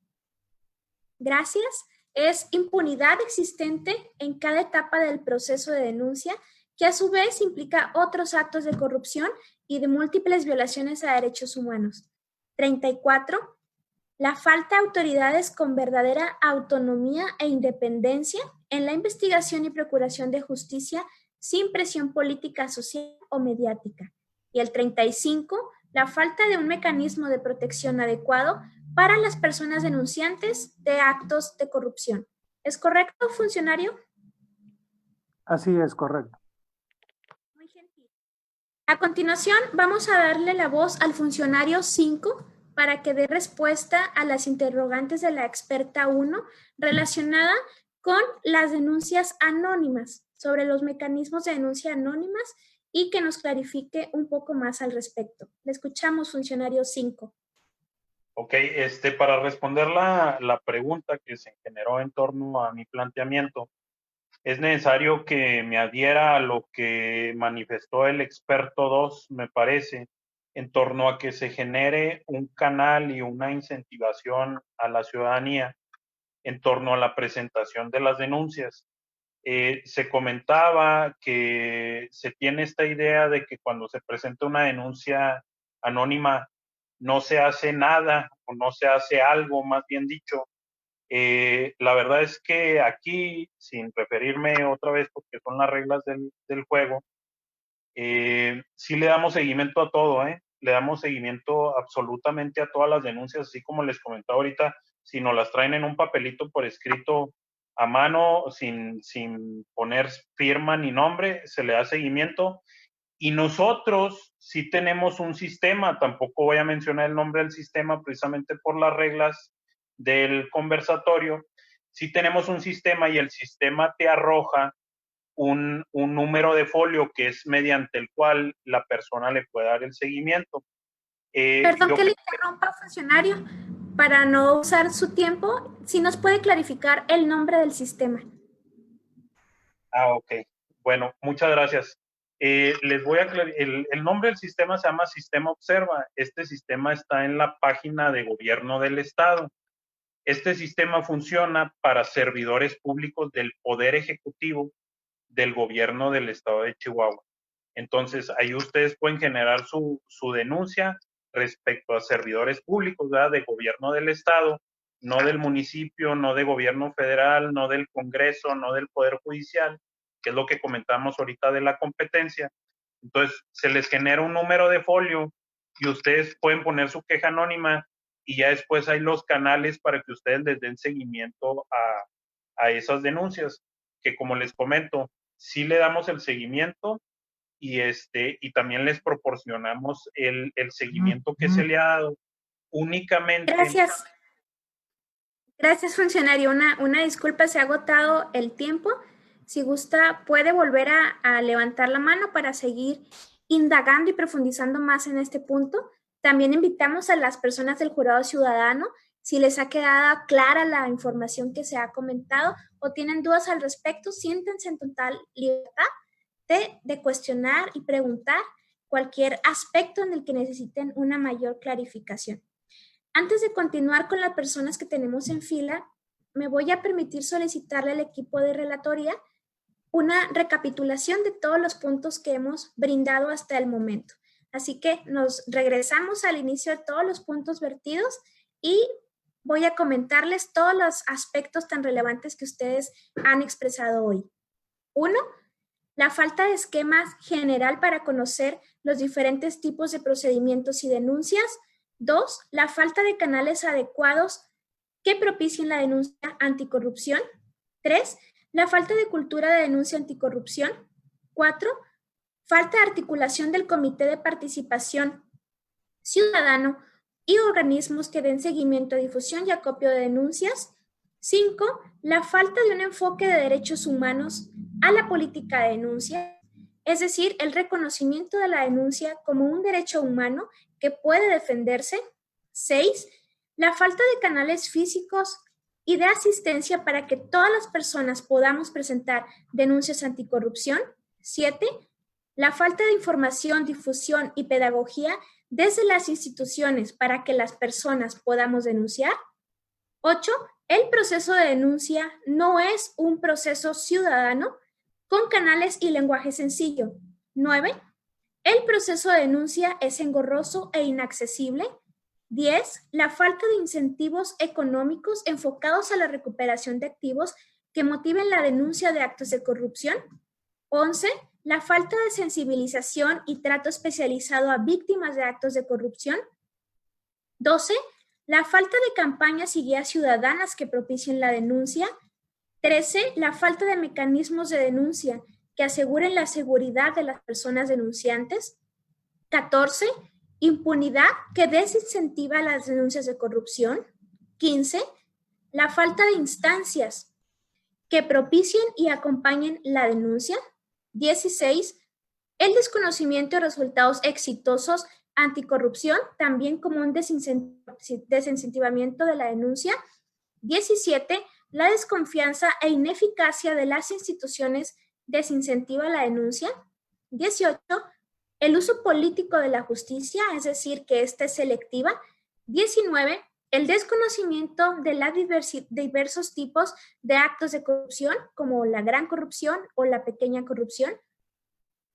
Gracias. Es impunidad existente en cada etapa del proceso de denuncia, que a su vez implica otros actos de corrupción y de múltiples violaciones a derechos humanos. 34. La falta de autoridades con verdadera autonomía e independencia en la investigación y procuración de justicia sin presión política, social o mediática. Y el 35. La falta de un mecanismo de protección adecuado para las personas denunciantes de actos de corrupción. ¿Es correcto, funcionario? Así es, correcto. Muy gentil. A continuación, vamos a darle la voz al funcionario 5 para que dé respuesta a las interrogantes de la experta 1 relacionada con las denuncias anónimas, sobre los mecanismos de denuncia anónimas y que nos clarifique un poco más al respecto. Le escuchamos, funcionario 5. Ok, para responder la pregunta que se generó en torno a mi planteamiento, es necesario que me adhiera a lo que manifestó el experto 2, me parece, en torno a que se genere un canal y una incentivación a la ciudadanía en torno a la presentación de las denuncias. Se comentaba que se tiene esta idea de que cuando se presenta una denuncia anónima no se hace nada o no se hace algo, más bien dicho. La verdad es que aquí, sin referirme otra vez porque son las reglas del juego, sí le damos seguimiento a todo, le damos seguimiento absolutamente a todas las denuncias, así como les comentaba ahorita, si nos las traen en un papelito por escrito a mano, sin poner firma ni nombre, se le da seguimiento. Y nosotros sí tenemos un sistema, tampoco voy a mencionar el nombre del sistema precisamente por las reglas del conversatorio, sí tenemos un sistema y el sistema te arroja un número de folio que es mediante el cual la persona le puede dar el seguimiento. Perdón que le interrumpa, funcionario, para no usar su tiempo, si nos puede clarificar el nombre del sistema. Ok. Bueno, muchas gracias. Les voy a aclarar, el nombre del sistema se llama Sistema Observa. Este sistema está en la página de Gobierno del Estado. Este sistema funciona para servidores públicos del Poder Ejecutivo del Gobierno del Estado de Chihuahua. Entonces, ahí ustedes pueden generar su denuncia respecto a servidores públicos, ¿verdad? De Gobierno del Estado, no del municipio, no de Gobierno federal, no del Congreso, no del Poder Judicial, que es lo que comentamos ahorita de la competencia. Entonces, se les genera un número de folio y ustedes pueden poner su queja anónima y ya después hay los canales para que ustedes les den seguimiento a esas denuncias, que como les comento, sí le damos el seguimiento y también les proporcionamos el seguimiento que se le ha dado únicamente. Gracias. Gracias, funcionario. Una disculpa, se ha agotado el tiempo. Si gusta, puede volver a levantar la mano para seguir indagando y profundizando más en este punto. También invitamos a las personas del jurado ciudadano, si les ha quedado clara la información que se ha comentado o tienen dudas al respecto, siéntense en total libertad de cuestionar y preguntar cualquier aspecto en el que necesiten una mayor clarificación. Antes de continuar con las personas que tenemos en fila, me voy a permitir solicitarle al equipo de relatoría una recapitulación de todos los puntos que hemos brindado hasta el momento. Así que nos regresamos al inicio de todos los puntos vertidos y voy a comentarles todos los aspectos tan relevantes que ustedes han expresado hoy. 1. La falta de esquema general para conocer los diferentes tipos de procedimientos y denuncias. 2. La falta de canales adecuados que propicien la denuncia anticorrupción. 3. La falta de cultura de denuncia anticorrupción. 4. Falta de articulación del Comité de Participación Ciudadano y organismos que den seguimiento a difusión y acopio de denuncias. 5. La falta de un enfoque de derechos humanos a la política de denuncia, es decir, el reconocimiento de la denuncia como un derecho humano que puede defenderse. 6. La falta de canales físicos y de asistencia para que todas las personas podamos presentar denuncias anticorrupción. 7. La falta de información, difusión y pedagogía desde las instituciones para que las personas podamos denunciar. 8. El proceso de denuncia no es un proceso ciudadano con canales y lenguaje sencillo. 9. El proceso de denuncia es engorroso e inaccesible. 10. La falta de incentivos económicos enfocados a la recuperación de activos que motiven la denuncia de actos de corrupción. 11. La falta de sensibilización y trato especializado a víctimas de actos de corrupción. 12. La falta de campañas y guías ciudadanas que propicien la denuncia. 13. La falta de mecanismos de denuncia que aseguren la seguridad de las personas denunciantes. 14. Impunidad que desincentiva las denuncias de corrupción. 15. La falta de instancias que propicien y acompañen la denuncia. 16. El desconocimiento de resultados exitosos anticorrupción, también como un desincentivamiento de la denuncia. 17. La desconfianza e ineficacia de las instituciones desincentiva la denuncia. 18. El uso político de la justicia, es decir, que esta es selectiva. 19. El desconocimiento de los diversos tipos de actos de corrupción, como la gran corrupción o la pequeña corrupción.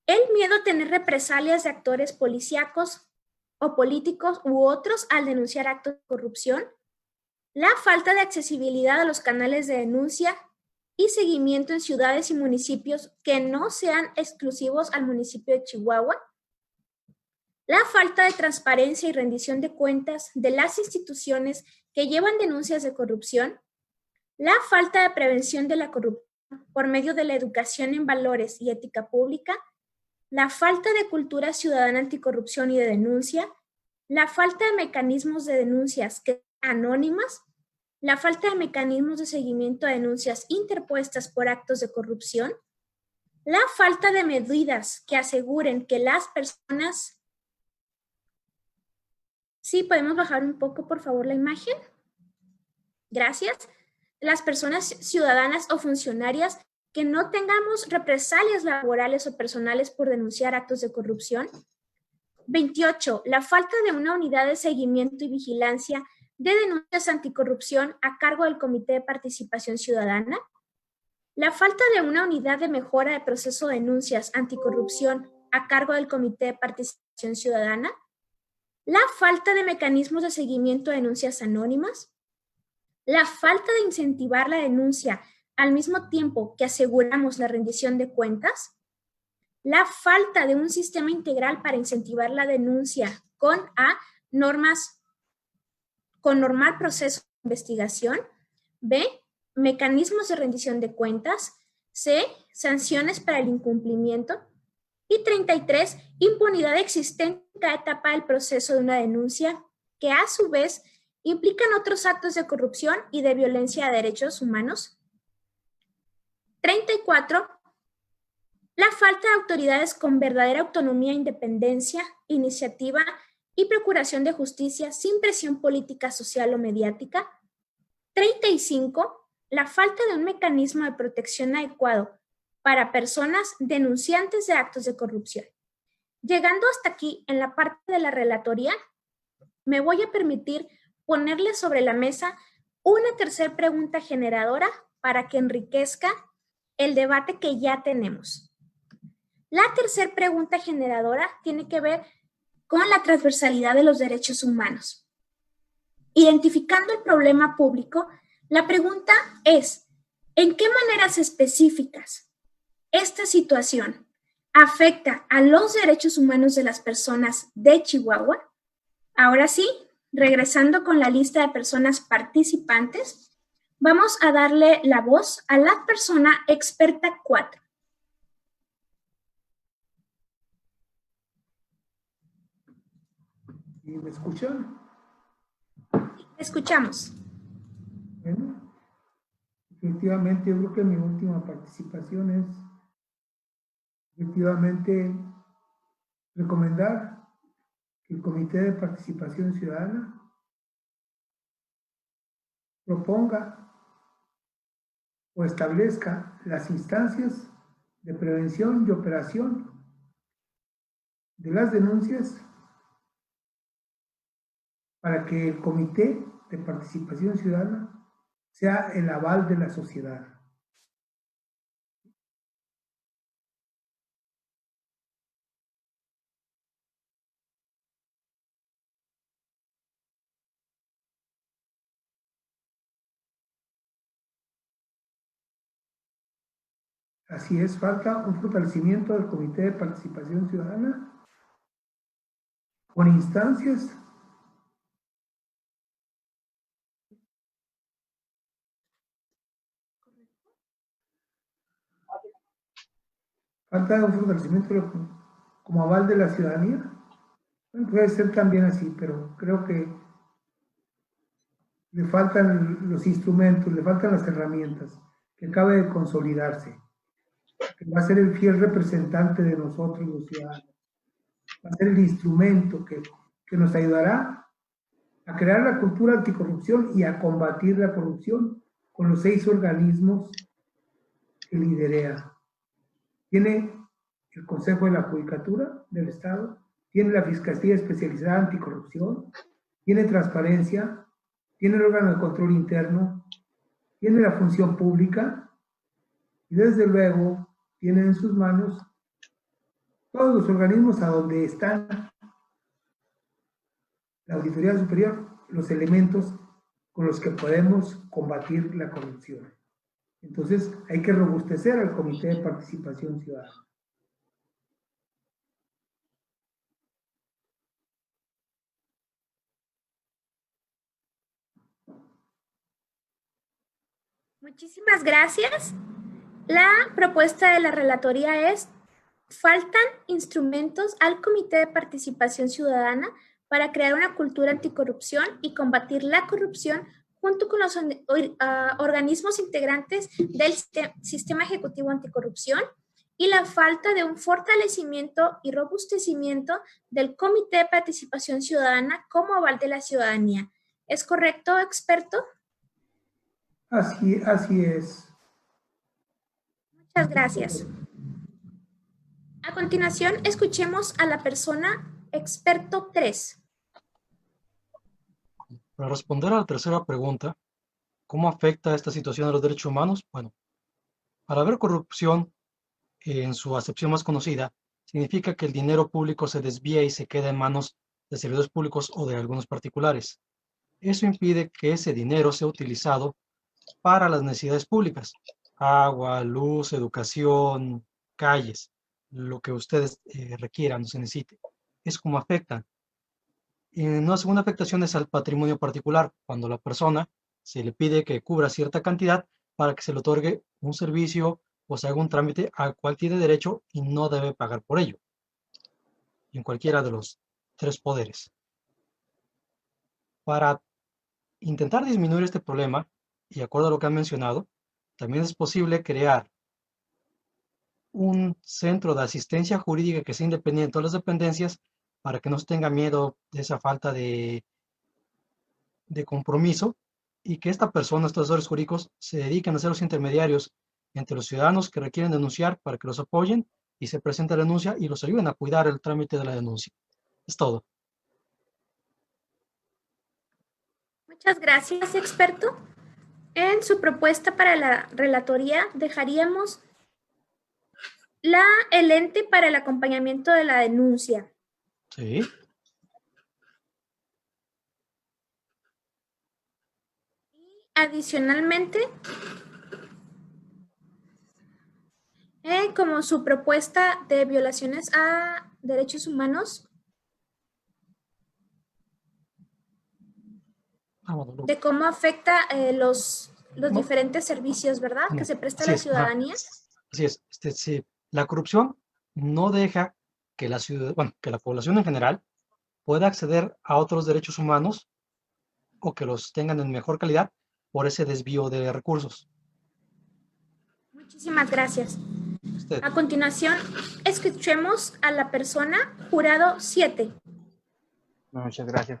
El miedo a tener represalias de actores policíacos o políticos u otros al denunciar actos de corrupción. La falta de accesibilidad a los canales de denuncia y seguimiento en ciudades y municipios que no sean exclusivos al municipio de Chihuahua. La falta de transparencia y rendición de cuentas de las instituciones que llevan denuncias de corrupción. La falta de prevención de la corrupción por medio de la educación en valores y ética pública. La falta de cultura ciudadana anticorrupción y de denuncia. La falta de mecanismos de denuncias que sean anónimas. La falta de mecanismos de seguimiento a denuncias interpuestas por actos de corrupción. La falta de medidas que aseguren que las personas... Sí, podemos bajar un poco, por favor, la imagen. Gracias. Las personas ciudadanas o funcionarias que no tengamos represalias laborales o personales por denunciar actos de corrupción. 28. La falta de una unidad de seguimiento y vigilancia de denuncias anticorrupción a cargo del Comité de Participación Ciudadana. La falta de una unidad de mejora de proceso de denuncias anticorrupción a cargo del Comité de Participación Ciudadana. La falta de mecanismos de seguimiento de denuncias anónimas. La falta de incentivar la denuncia al mismo tiempo que aseguramos la rendición de cuentas. La falta de un sistema integral para incentivar la denuncia con normal proceso de investigación. B. Mecanismos de rendición de cuentas. C. Sanciones para el incumplimiento. Y 33. Impunidad existente en cada etapa del proceso de una denuncia que a su vez implican otros actos de corrupción y de violencia a derechos humanos. 34. La falta de autoridades con verdadera autonomía e independencia, iniciativa y procuración de justicia sin presión política, social o mediática. 35. La falta de un mecanismo de protección adecuado para personas denunciantes de actos de corrupción. Llegando hasta aquí en la parte de la relatoría, me voy a permitir ponerle sobre la mesa una tercera pregunta generadora para que enriquezca el debate que ya tenemos. La tercera pregunta generadora tiene que ver con la transversalidad de los derechos humanos. Identificando el problema público, la pregunta es, ¿en qué maneras específicas esta situación afecta a los derechos humanos de las personas de Chihuahua? Ahora sí, regresando con la lista de personas participantes, vamos a darle la voz a la persona experta 4. ¿Y me escuchan? Escuchamos. Bueno, efectivamente, yo creo que mi última participación es efectivamente recomendar que el Comité de Participación Ciudadana proponga o establezca las instancias de prevención y operación de las denuncias para que el Comité de Participación Ciudadana sea el aval de la sociedad. Así es, falta un fortalecimiento del Comité de Participación Ciudadana con instancias falta un fortalecimiento como aval de la ciudadanía. Bueno, puede ser también así, pero creo que le faltan los instrumentos, le faltan las herramientas, que acabe de consolidarse, que va a ser el fiel representante de nosotros los ciudadanos, va a ser el instrumento que nos ayudará a crear la cultura anticorrupción y a combatir la corrupción con los 6 organismos que liderea. Tiene el Consejo de la Judicatura del Estado, tiene la Fiscalía Especializada Anticorrupción, tiene Transparencia, tiene el órgano de control interno, tiene la Función Pública y desde luego tiene en sus manos todos los organismos a donde están la Auditoría Superior, los elementos con los que podemos combatir la corrupción. Entonces hay que robustecer al Comité de Participación Ciudadana. Muchísimas gracias. La propuesta de la relatoría es: faltan instrumentos al Comité de Participación Ciudadana para crear una cultura anticorrupción y combatir la corrupción junto con los organismos integrantes del Sistema Ejecutivo Anticorrupción, y la falta de un fortalecimiento y robustecimiento del Comité de Participación Ciudadana como aval de la ciudadanía. ¿Es correcto, experto? Así es. Muchas gracias. A continuación, escuchemos a la persona experto 3. Para responder a la tercera pregunta, ¿cómo afecta esta situación a los derechos humanos? Bueno, al haber corrupción, en su acepción más conocida, significa que el dinero público se desvía y se queda en manos de servidores públicos o de algunos particulares. Eso impide que ese dinero sea utilizado para las necesidades públicas: agua, luz, educación, calles, lo que ustedes requieran o se necesite. Es como afectan. Y una segunda afectación es al patrimonio particular, cuando a la persona se le pide que cubra cierta cantidad para que se le otorgue un servicio o se haga un trámite al cual tiene derecho y no debe pagar por ello, en cualquiera de los 3 poderes. Para intentar disminuir este problema, y de acuerdo a lo que han mencionado, también es posible crear un centro de asistencia jurídica que sea independiente de las dependencias, para que no se tenga miedo de esa falta de compromiso, y que esta persona, estos asesores jurídicos, se dediquen a ser los intermediarios entre los ciudadanos que requieren denunciar, para que los apoyen y se presente la denuncia y los ayuden a cuidar el trámite de la denuncia. Es todo. Muchas gracias, experto. En su propuesta para la relatoría dejaríamos el ente para el acompañamiento de la denuncia. Sí. Adicionalmente, como su propuesta de violaciones a derechos humanos, de cómo afecta los diferentes servicios, ¿verdad?, que se presta a la ciudadanía. Así es. Sí. La corrupción no deja que que la población en general pueda acceder a otros derechos humanos o que los tengan en mejor calidad por ese desvío de recursos. Muchísimas gracias. A continuación, escuchemos a la persona jurado 7. Muchas gracias.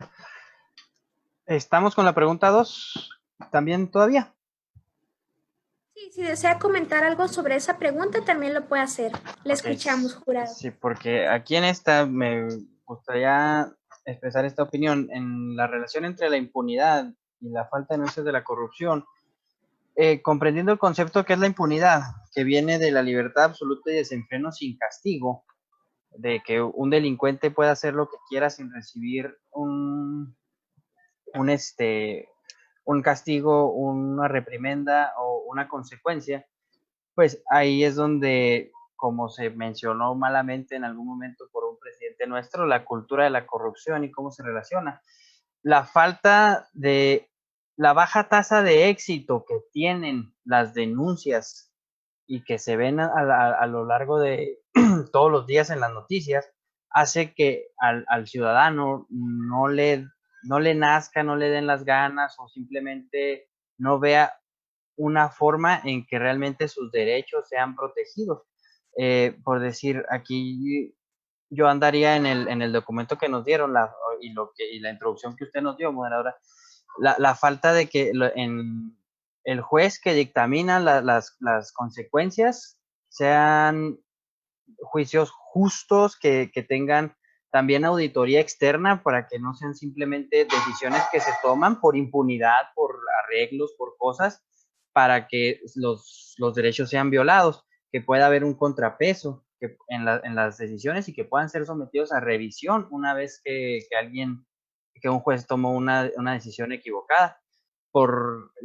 Estamos con la pregunta 2 también todavía. Sí, si desea comentar algo sobre esa pregunta, también lo puede hacer. Le escuchamos, jurado. Sí, porque aquí en esta me gustaría expresar esta opinión en la relación entre la impunidad y la falta de denuncias de la corrupción, comprendiendo el concepto que es la impunidad, que viene de la libertad absoluta y desenfreno sin castigo, de que un delincuente pueda hacer lo que quiera sin recibir un castigo, una reprimenda o una consecuencia, pues ahí es donde, como se mencionó malamente en algún momento por un presidente nuestro, la cultura de la corrupción y cómo se relaciona. La baja tasa de éxito que tienen las denuncias y que se ven a lo largo de todos los días en las noticias, hace que al ciudadano no le nazca, no le den las ganas o simplemente no vea una forma en que realmente sus derechos sean protegidos. Por decir, aquí yo andaría en el documento que nos dieron y la introducción que usted nos dio, moderadora, la falta de que en el juez que dictamina las consecuencias sean juicios justos, que tengan también auditoría externa para que no sean simplemente decisiones que se toman por impunidad, por arreglos, por cosas, para que los derechos sean violados, que pueda haber un contrapeso en las decisiones y que puedan ser sometidos a revisión una vez que un juez tomó una decisión equivocada.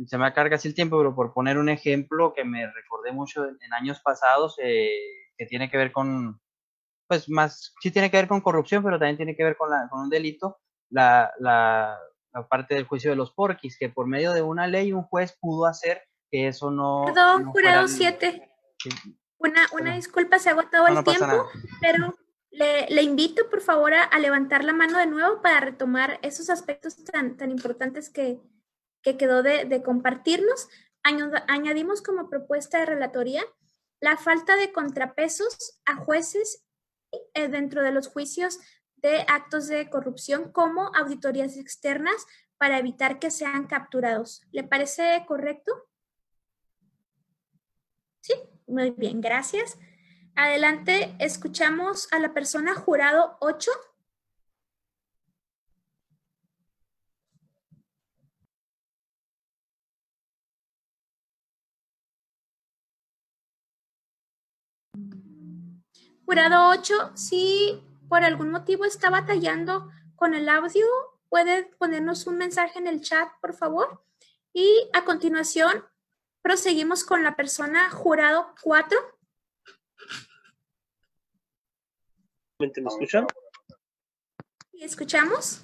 Se me acarga así el tiempo, pero por poner un ejemplo que me recordé mucho en años pasados, que tiene que ver con, pues más, sí tiene que ver con corrupción, pero también tiene que ver con un delito, la parte del juicio de los porquis, que por medio de una ley un juez pudo hacer que eso no... Perdón, no jurado fuera, 7. sí, Una disculpa, se ha agotado no el pasa tiempo, nada. pero le invito por favor a levantar la mano de nuevo para retomar esos aspectos tan importantes que quedó de compartirnos. Añadimos como propuesta de relatoría la falta de contrapesos a jueces dentro de los juicios de actos de corrupción como auditorías externas para evitar que sean capturados. ¿Le parece correcto? Sí, muy bien, gracias. Adelante, escuchamos a la persona jurado 8. Jurado 8, si por algún motivo está batallando con el audio, puede ponernos un mensaje en el chat, por favor. Y a continuación, proseguimos con la persona jurado 4. ¿Me escuchan? ¿Y escuchamos?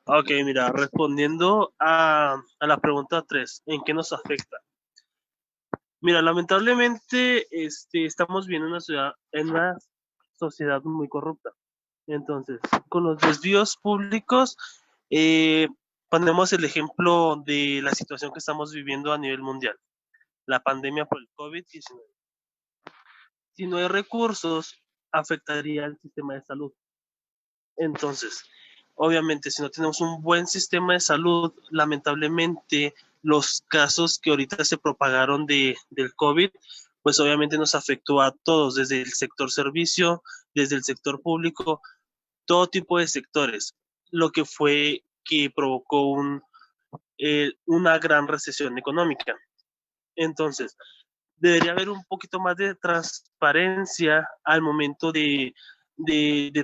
Ok, mira, respondiendo a la pregunta 3, ¿en qué nos afecta? Mira, lamentablemente estamos viendo en una sociedad muy corrupta. Entonces, con los desvíos públicos, ponemos el ejemplo de la situación que estamos viviendo a nivel mundial, la pandemia por el COVID-19. Si no hay recursos, afectaría al sistema de salud. Entonces, obviamente, si no tenemos un buen sistema de salud, lamentablemente los casos que ahorita se propagaron del COVID, pues obviamente nos afectó a todos, desde el sector servicio, desde el sector público, todo tipo de sectores, lo que fue que provocó una gran recesión económica. Entonces, debería haber un poquito más de transparencia al momento de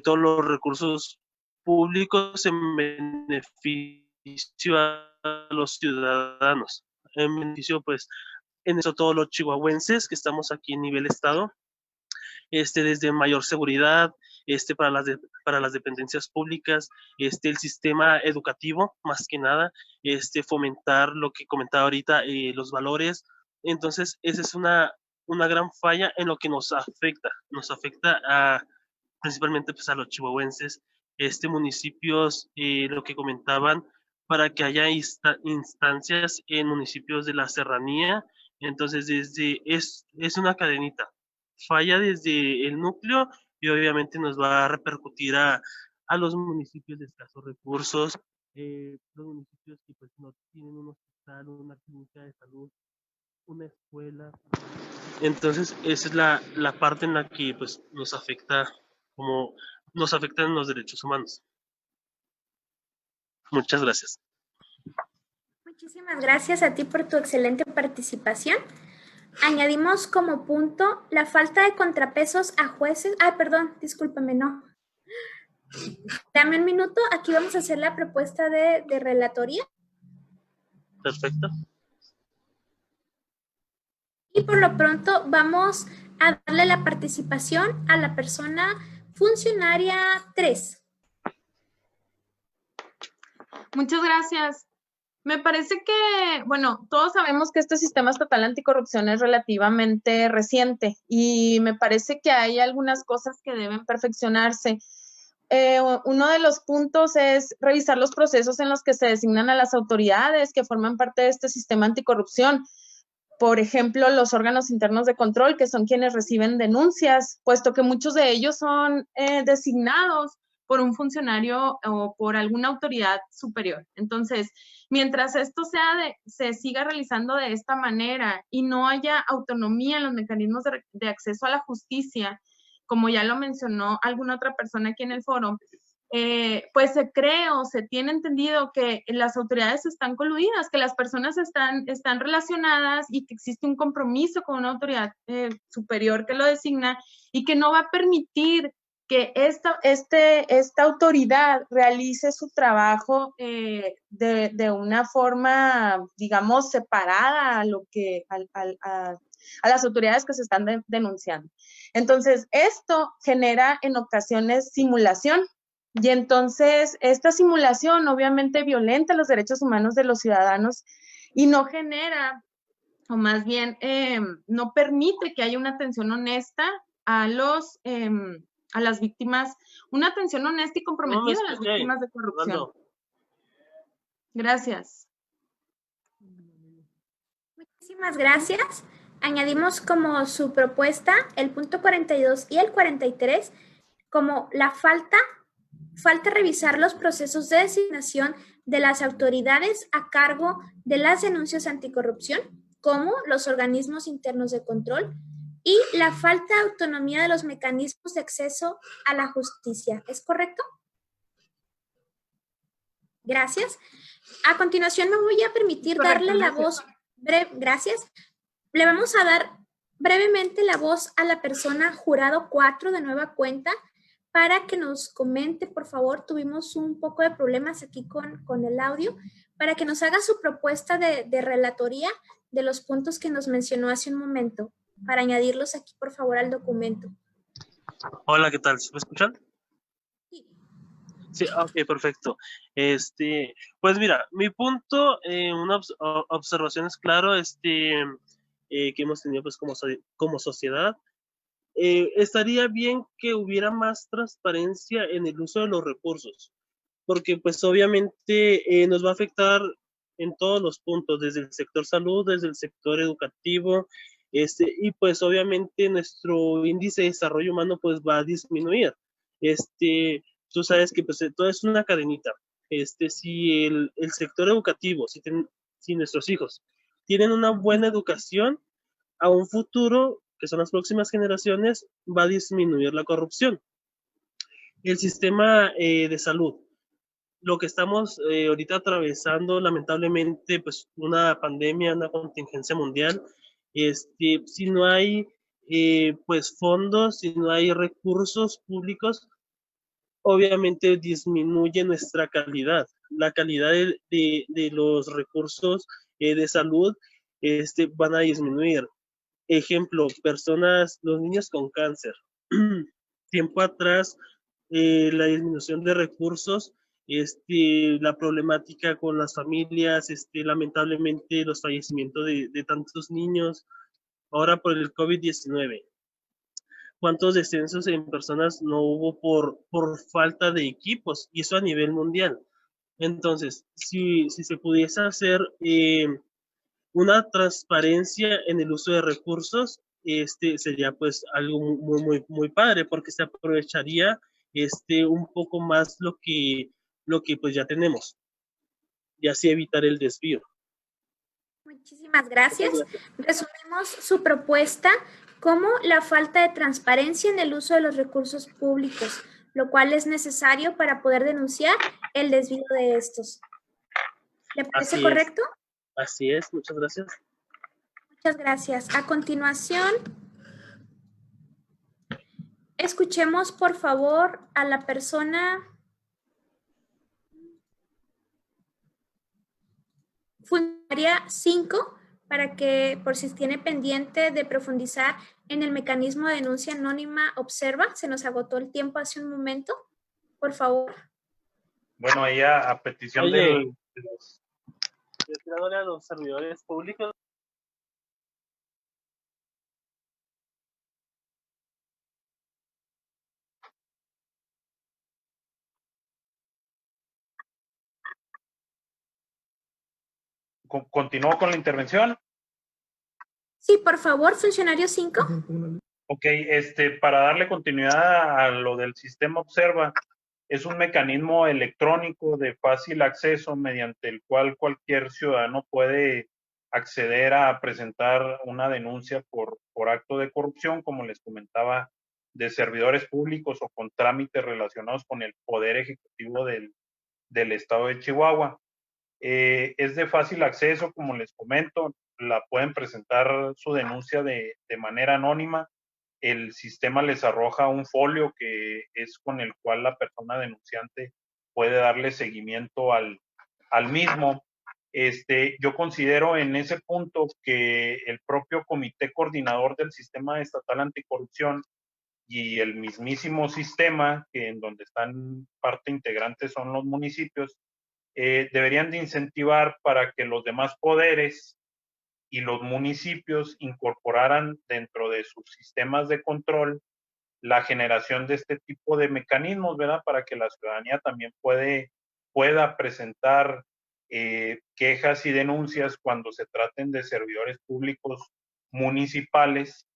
todos los recursos públicos en beneficio a los ciudadanos, en beneficio, pues, en eso todos los chihuahuenses que estamos aquí a nivel estado, desde mayor seguridad, para las dependencias públicas, el sistema educativo, más que nada, fomentar lo que comentaba ahorita, los valores. Entonces, esa es una gran falla en lo que nos afecta principalmente pues, a los chihuahuenses, municipios, lo que comentaban, para que haya instancias en municipios de la serranía. Entonces, es una cadenita. Falla desde el núcleo y obviamente nos va a repercutir a los municipios de escasos recursos, los municipios que pues no tienen un hospital, una clínica de salud, una escuela. Entonces, esa es la parte en la que pues nos afectan los derechos humanos. Muchas gracias. Muchísimas gracias a ti por tu excelente participación. Añadimos como punto la falta de contrapesos a jueces. Ah, perdón, discúlpame, no. Dame un minuto, aquí vamos a hacer la propuesta de relatoría. Perfecto. Y por lo pronto vamos a darle la participación a la persona funcionaria 3. Muchas gracias. Me parece que, bueno, todos sabemos que este sistema estatal anticorrupción es relativamente reciente y me parece que hay algunas cosas que deben perfeccionarse. Uno de los puntos es revisar los procesos en los que se designan a las autoridades que forman parte de este sistema anticorrupción. Por ejemplo, los órganos internos de control, que son quienes reciben denuncias, puesto que muchos de ellos son designados por un funcionario o por alguna autoridad superior. Entonces, mientras esto se siga realizando de esta manera y no haya autonomía en los mecanismos de acceso a la justicia, como ya lo mencionó alguna otra persona aquí en el foro, pues se cree o se tiene entendido que las autoridades están coludidas, que las personas están relacionadas y que existe un compromiso con una autoridad superior que lo designa y que no va a permitir que esta autoridad realice su trabajo de una forma, digamos, separada a las autoridades que se están denunciando. Entonces, esto genera en ocasiones simulación. Y entonces esta simulación obviamente violenta los derechos humanos de los ciudadanos y no genera, o más bien no permite que haya una atención honesta a las víctimas, una atención honesta y comprometida a las víctimas de corrupción. Gracias. Muchísimas gracias. Añadimos como su propuesta el punto 42 y el 43 como la falta revisar los procesos de designación de las autoridades a cargo de las denuncias anticorrupción, como los organismos internos de control, y la falta de autonomía de los mecanismos de acceso a la justicia. ¿Es correcto? Gracias. A continuación me voy a permitir darle la voz. Gracias. Le vamos a dar brevemente la voz a la persona jurado 4 de nueva cuenta, para que nos comente, por favor. Tuvimos un poco de problemas aquí con el audio, para que nos haga su propuesta de relatoría de los puntos que nos mencionó hace un momento, para añadirlos aquí, por favor, al documento. Hola, ¿qué tal? ¿Me escuchan? Sí. Sí, ok, perfecto. Pues mira, mi punto, una observación es claro, que hemos tenido pues como sociedad. Estaría bien que hubiera más transparencia en el uso de los recursos, porque pues obviamente nos va a afectar en todos los puntos, desde el sector salud, desde el sector educativo, y pues obviamente nuestro índice de desarrollo humano pues va a disminuir. Tú sabes que pues todo es una cadenita. Si el sector educativo, si nuestros hijos tienen una buena educación, a un futuro, que son las próximas generaciones, va a disminuir la corrupción. El sistema de salud, lo que estamos ahorita atravesando, lamentablemente, pues una pandemia, una contingencia mundial, si no hay pues fondos, si no hay recursos públicos, obviamente disminuye nuestra calidad. La calidad de los recursos de salud van a disminuir. Ejemplo, los niños con cáncer. Tiempo atrás, la disminución de recursos, la problemática con las familias, lamentablemente los fallecimientos de tantos niños, ahora por el COVID-19. ¿Cuántos descensos en personas no hubo por falta de equipos? Y eso a nivel mundial. Entonces, si se pudiese hacer una transparencia en el uso de recursos, sería pues algo muy, muy, muy padre, porque se aprovecharía un poco más lo que pues ya tenemos, y así evitar el desvío. Muchísimas gracias. Resumimos su propuesta como la falta de transparencia en el uso de los recursos públicos, lo cual es necesario para poder denunciar el desvío de estos. ¿Le parece Así correcto? Así es, muchas gracias. Muchas gracias. A continuación, escuchemos por favor a la persona funcionaria 5 para que, por si tiene pendiente de profundizar en el mecanismo de denuncia anónima, observa. Se nos agotó el tiempo hace un momento. Por favor. Bueno, ahí a petición Oye, de los... Tirándole a los servidores públicos. ¿Continúo con la intervención? Sí, por favor, funcionario 5. Ok, para darle continuidad a lo del sistema Observa, es un mecanismo electrónico de fácil acceso mediante el cual cualquier ciudadano puede acceder a presentar una denuncia por acto de corrupción, como les comentaba, de servidores públicos o con trámites relacionados con el Poder Ejecutivo del Estado de Chihuahua. Es de fácil acceso, como les comento, la pueden presentar su denuncia de manera anónima. El sistema les arroja un folio que es con el cual la persona denunciante puede darle seguimiento al mismo. Yo considero en ese punto que el propio comité coordinador del sistema estatal anticorrupción y el mismísimo sistema, que en donde están parte integrante son los municipios, deberían de incentivar para que los demás poderes y los municipios incorporaran dentro de sus sistemas de control la generación de este tipo de mecanismos, ¿verdad? Para que la ciudadanía también pueda presentar quejas y denuncias cuando se traten de servidores públicos municipales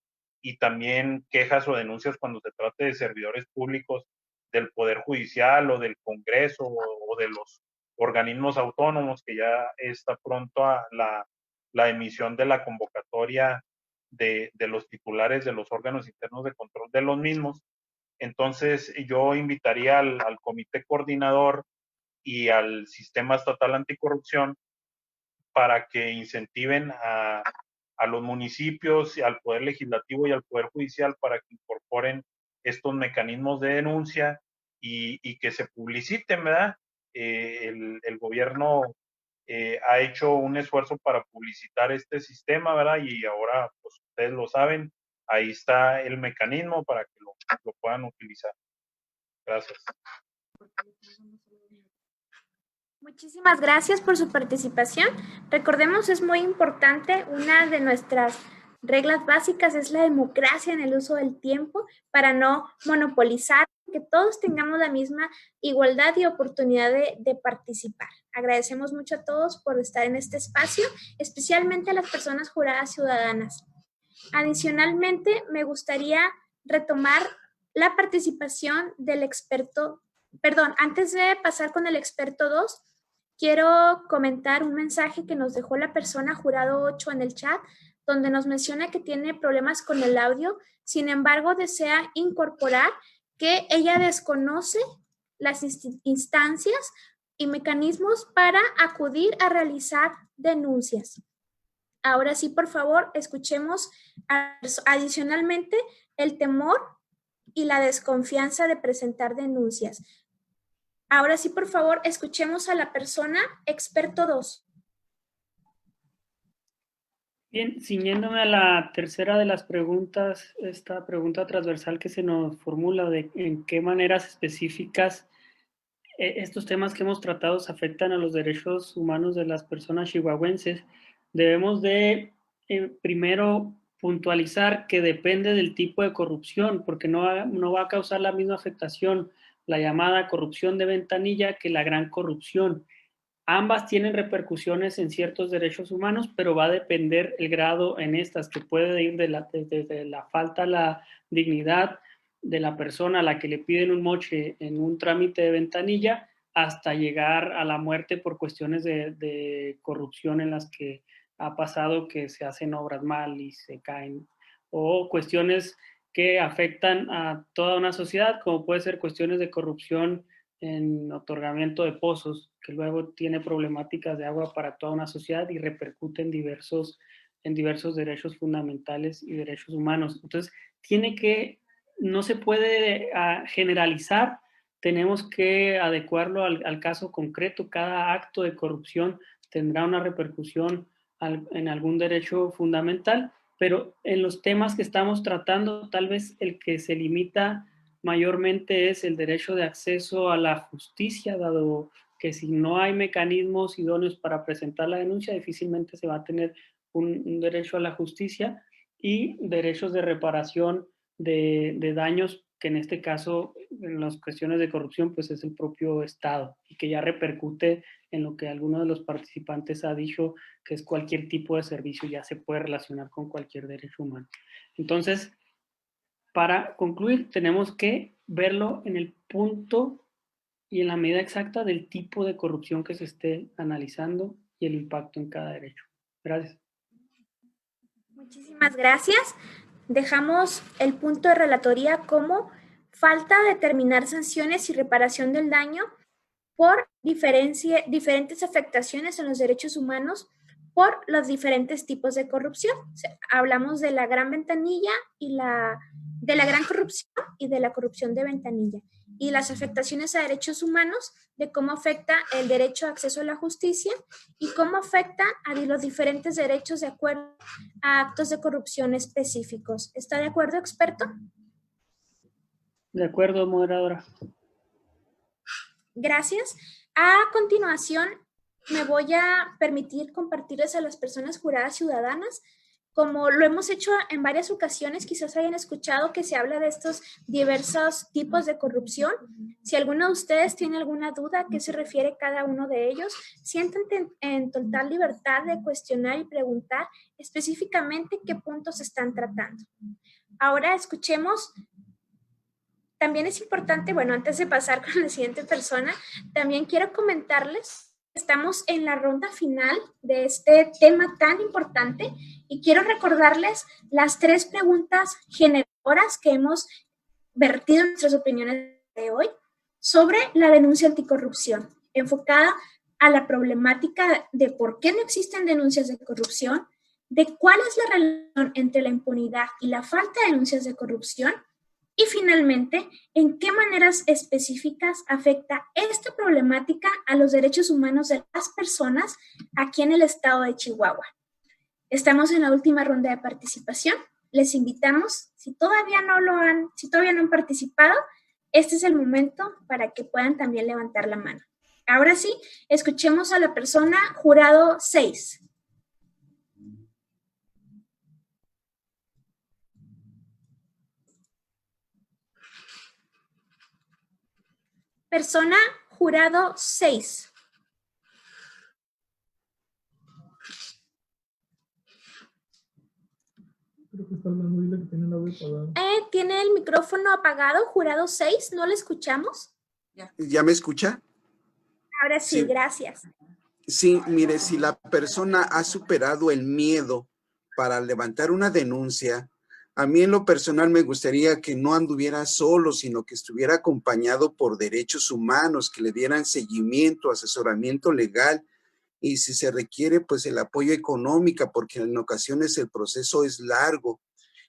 y también quejas o denuncias cuando se trate de servidores públicos del Poder Judicial o del Congreso o de los organismos autónomos, que ya está pronto a la emisión de la convocatoria de los titulares de los órganos internos de control de los mismos. Entonces, yo invitaría al comité coordinador y al sistema estatal anticorrupción para que incentiven a los municipios, al Poder Legislativo y al Poder Judicial para que incorporen estos mecanismos de denuncia y que se publiciten, ¿verdad? El gobierno ha hecho un esfuerzo para publicitar este sistema, ¿verdad? Y ahora, pues ustedes lo saben, ahí está el mecanismo para que lo puedan utilizar. Gracias. Muchísimas gracias por su participación. Recordemos, es muy importante, una de nuestras reglas básicas es la democracia en el uso del tiempo para no monopolizar, que todos tengamos la misma igualdad y oportunidad de participar. Agradecemos mucho a todos por estar en este espacio, especialmente a las personas juradas ciudadanas. Adicionalmente, me gustaría retomar la participación del experto. Perdón, antes de pasar con el experto 2, quiero comentar un mensaje que nos dejó la persona jurado 8 en el chat, donde nos menciona que tiene problemas con el audio, sin embargo desea incorporar que ella desconoce las instancias y mecanismos para acudir a realizar denuncias. Ahora sí, por favor, escuchemos adicionalmente el temor y la desconfianza de presentar denuncias. Ahora sí, por favor, escuchemos a la persona experto 2. Bien, ciñéndome a la tercera de las preguntas, esta pregunta transversal que se nos formula de en qué maneras específicas estos temas que hemos tratado se afectan a los derechos humanos de las personas chihuahuenses, debemos de primero puntualizar que depende del tipo de corrupción, porque no va a causar la misma afectación la llamada corrupción de ventanilla que la gran corrupción. Ambas tienen repercusiones en ciertos derechos humanos, pero va a depender el grado en estas, que puede ir desde la falta a la dignidad de la persona a la que le piden un moche en un trámite de ventanilla, hasta llegar a la muerte por cuestiones de corrupción en las que ha pasado que se hacen obras mal y se caen, o cuestiones que afectan a toda una sociedad, como puede ser cuestiones de corrupción en otorgamiento de pozos, que luego tiene problemáticas de agua para toda una sociedad y repercute en diversos derechos fundamentales y derechos humanos. Entonces, no se puede generalizar, tenemos que adecuarlo al caso concreto. Cada acto de corrupción tendrá una repercusión en algún derecho fundamental, pero en los temas que estamos tratando, tal vez el que se limita mayormente es el derecho de acceso a la justicia, dado que si no hay mecanismos idóneos para presentar la denuncia, difícilmente se va a tener un derecho a la justicia, y derechos de reparación de daños, que en este caso, en las cuestiones de corrupción, pues es el propio Estado, y que ya repercute en lo que alguno de los participantes ha dicho, que es cualquier tipo de servicio ya se puede relacionar con cualquier derecho humano. Entonces, para concluir, tenemos que verlo en el punto y en la medida exacta del tipo de corrupción que se esté analizando y el impacto en cada derecho. Gracias. Muchísimas gracias. Dejamos el punto de relatoría como falta de determinar sanciones y reparación del daño por diferentes afectaciones en los derechos humanos por los diferentes tipos de corrupción. O sea, hablamos de la gran ventanilla y de la gran corrupción y de la corrupción de ventanilla, y las afectaciones a derechos humanos, de cómo afecta el derecho a acceso a la justicia y cómo afecta a los diferentes derechos de acuerdo a actos de corrupción específicos. ¿Está de acuerdo, experto? De acuerdo, moderadora. Gracias. A continuación, me voy a permitir compartirles a las personas juradas ciudadanas. Como lo hemos hecho en varias ocasiones, quizás hayan escuchado que se habla de estos diversos tipos de corrupción. Si alguno de ustedes tiene alguna duda a qué se refiere cada uno de ellos, siéntanse en total libertad de cuestionar y preguntar específicamente qué puntos están tratando. Ahora escuchemos. También es importante, bueno, antes de pasar con la siguiente persona, también quiero comentarles que estamos en la ronda final de este tema tan importante y quiero recordarles las 3 preguntas generadoras que hemos vertido en nuestras opiniones de hoy sobre la denuncia anticorrupción, enfocada a la problemática de por qué no existen denuncias de corrupción, de cuál es la relación entre la impunidad y la falta de denuncias de corrupción, y finalmente, ¿en qué maneras específicas afecta esta problemática a los derechos humanos de las personas aquí en el estado de Chihuahua? Estamos en la última ronda de participación. Les invitamos, si todavía no han participado, este es el momento para que puedan también levantar la mano. Ahora sí, escuchemos a la persona jurado 6. Persona jurado 6. Creo que está hablando, dile que tiene el audio apagado. Tiene el micrófono apagado, jurado 6, ¿no le escuchamos? ¿Ya me escucha? Ahora sí, gracias. Sí, mire, si la persona ha superado el miedo para levantar una denuncia, a mí en lo personal me gustaría que no anduviera solo, sino que estuviera acompañado por derechos humanos, que le dieran seguimiento, asesoramiento legal y si se requiere, pues el apoyo económico, porque en ocasiones el proceso es largo.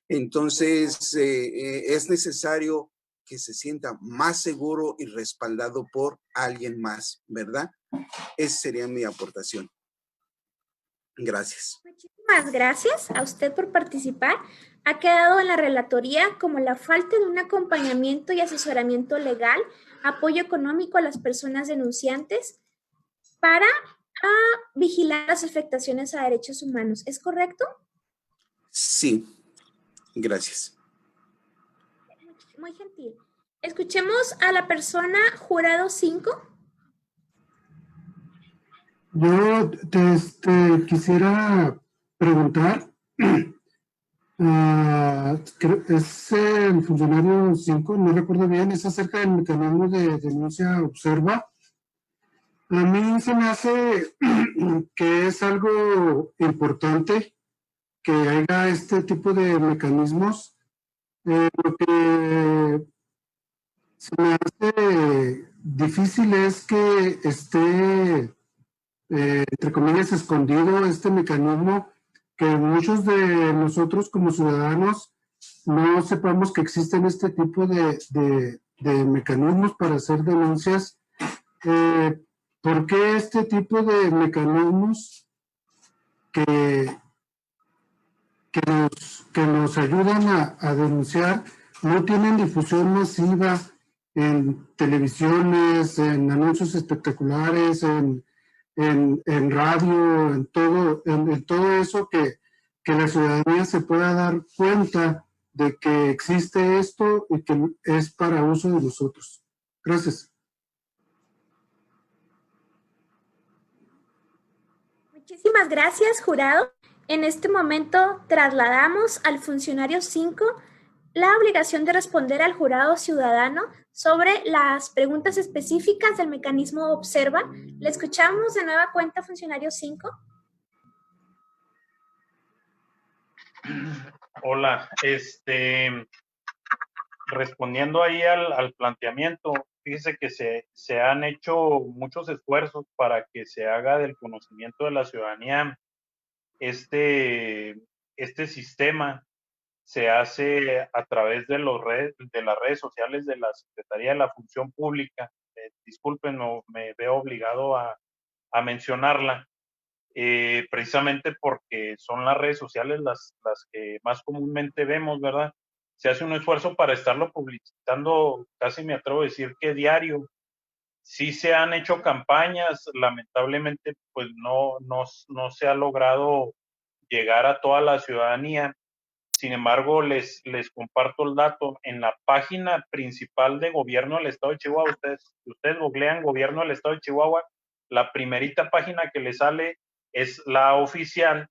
Entonces, es necesario que se sienta más seguro y respaldado por alguien más, ¿verdad? Esa sería mi aportación. Gracias. Muchísimas gracias a usted por participar. Ha quedado en la relatoría como la falta de un acompañamiento y asesoramiento legal, apoyo económico a las personas denunciantes para vigilar las afectaciones a derechos humanos. ¿Es correcto? Sí, gracias. Muy gentil. Escuchemos a la persona jurado 5. Yo quisiera preguntar, es el funcionario 5, no recuerdo bien, es acerca del mecanismo de denuncia observa. A mí se me hace que es algo importante que haya este tipo de mecanismos Lo que se me hace difícil es que esté, entre comillas, escondido este mecanismo, que muchos de nosotros como ciudadanos no sepamos que existen este tipo de mecanismos para hacer denuncias. ¿Por qué este tipo de mecanismos que nos ayudan a denunciar no tienen difusión masiva en televisiones, en anuncios espectaculares, en radio, en todo eso que la ciudadanía se pueda dar cuenta de que existe esto y que es para uso de nosotros? Gracias. Muchísimas gracias, jurado. En este momento trasladamos al funcionario 5 la obligación de responder al jurado ciudadano sobre las preguntas específicas del mecanismo Observa. ¿Le escuchamos de nueva cuenta, funcionario 5? Hola, respondiendo ahí al planteamiento, fíjese que se han hecho muchos esfuerzos para que se haga del conocimiento de la ciudadanía este sistema. Se hace a través de las redes sociales de la Secretaría de la Función Pública. Disculpen, no, me veo obligado a mencionarla, precisamente porque son las redes sociales las que más comúnmente vemos, ¿verdad? Se hace un esfuerzo para estarlo publicitando, casi me atrevo a decir que diario. Sí se han hecho campañas, lamentablemente pues no se ha logrado llegar a toda la ciudadanía. Sin embargo, les comparto el dato. En la página principal de Gobierno del Estado de Chihuahua, ustedes googlean Gobierno del Estado de Chihuahua, la primerita página que les sale es la oficial,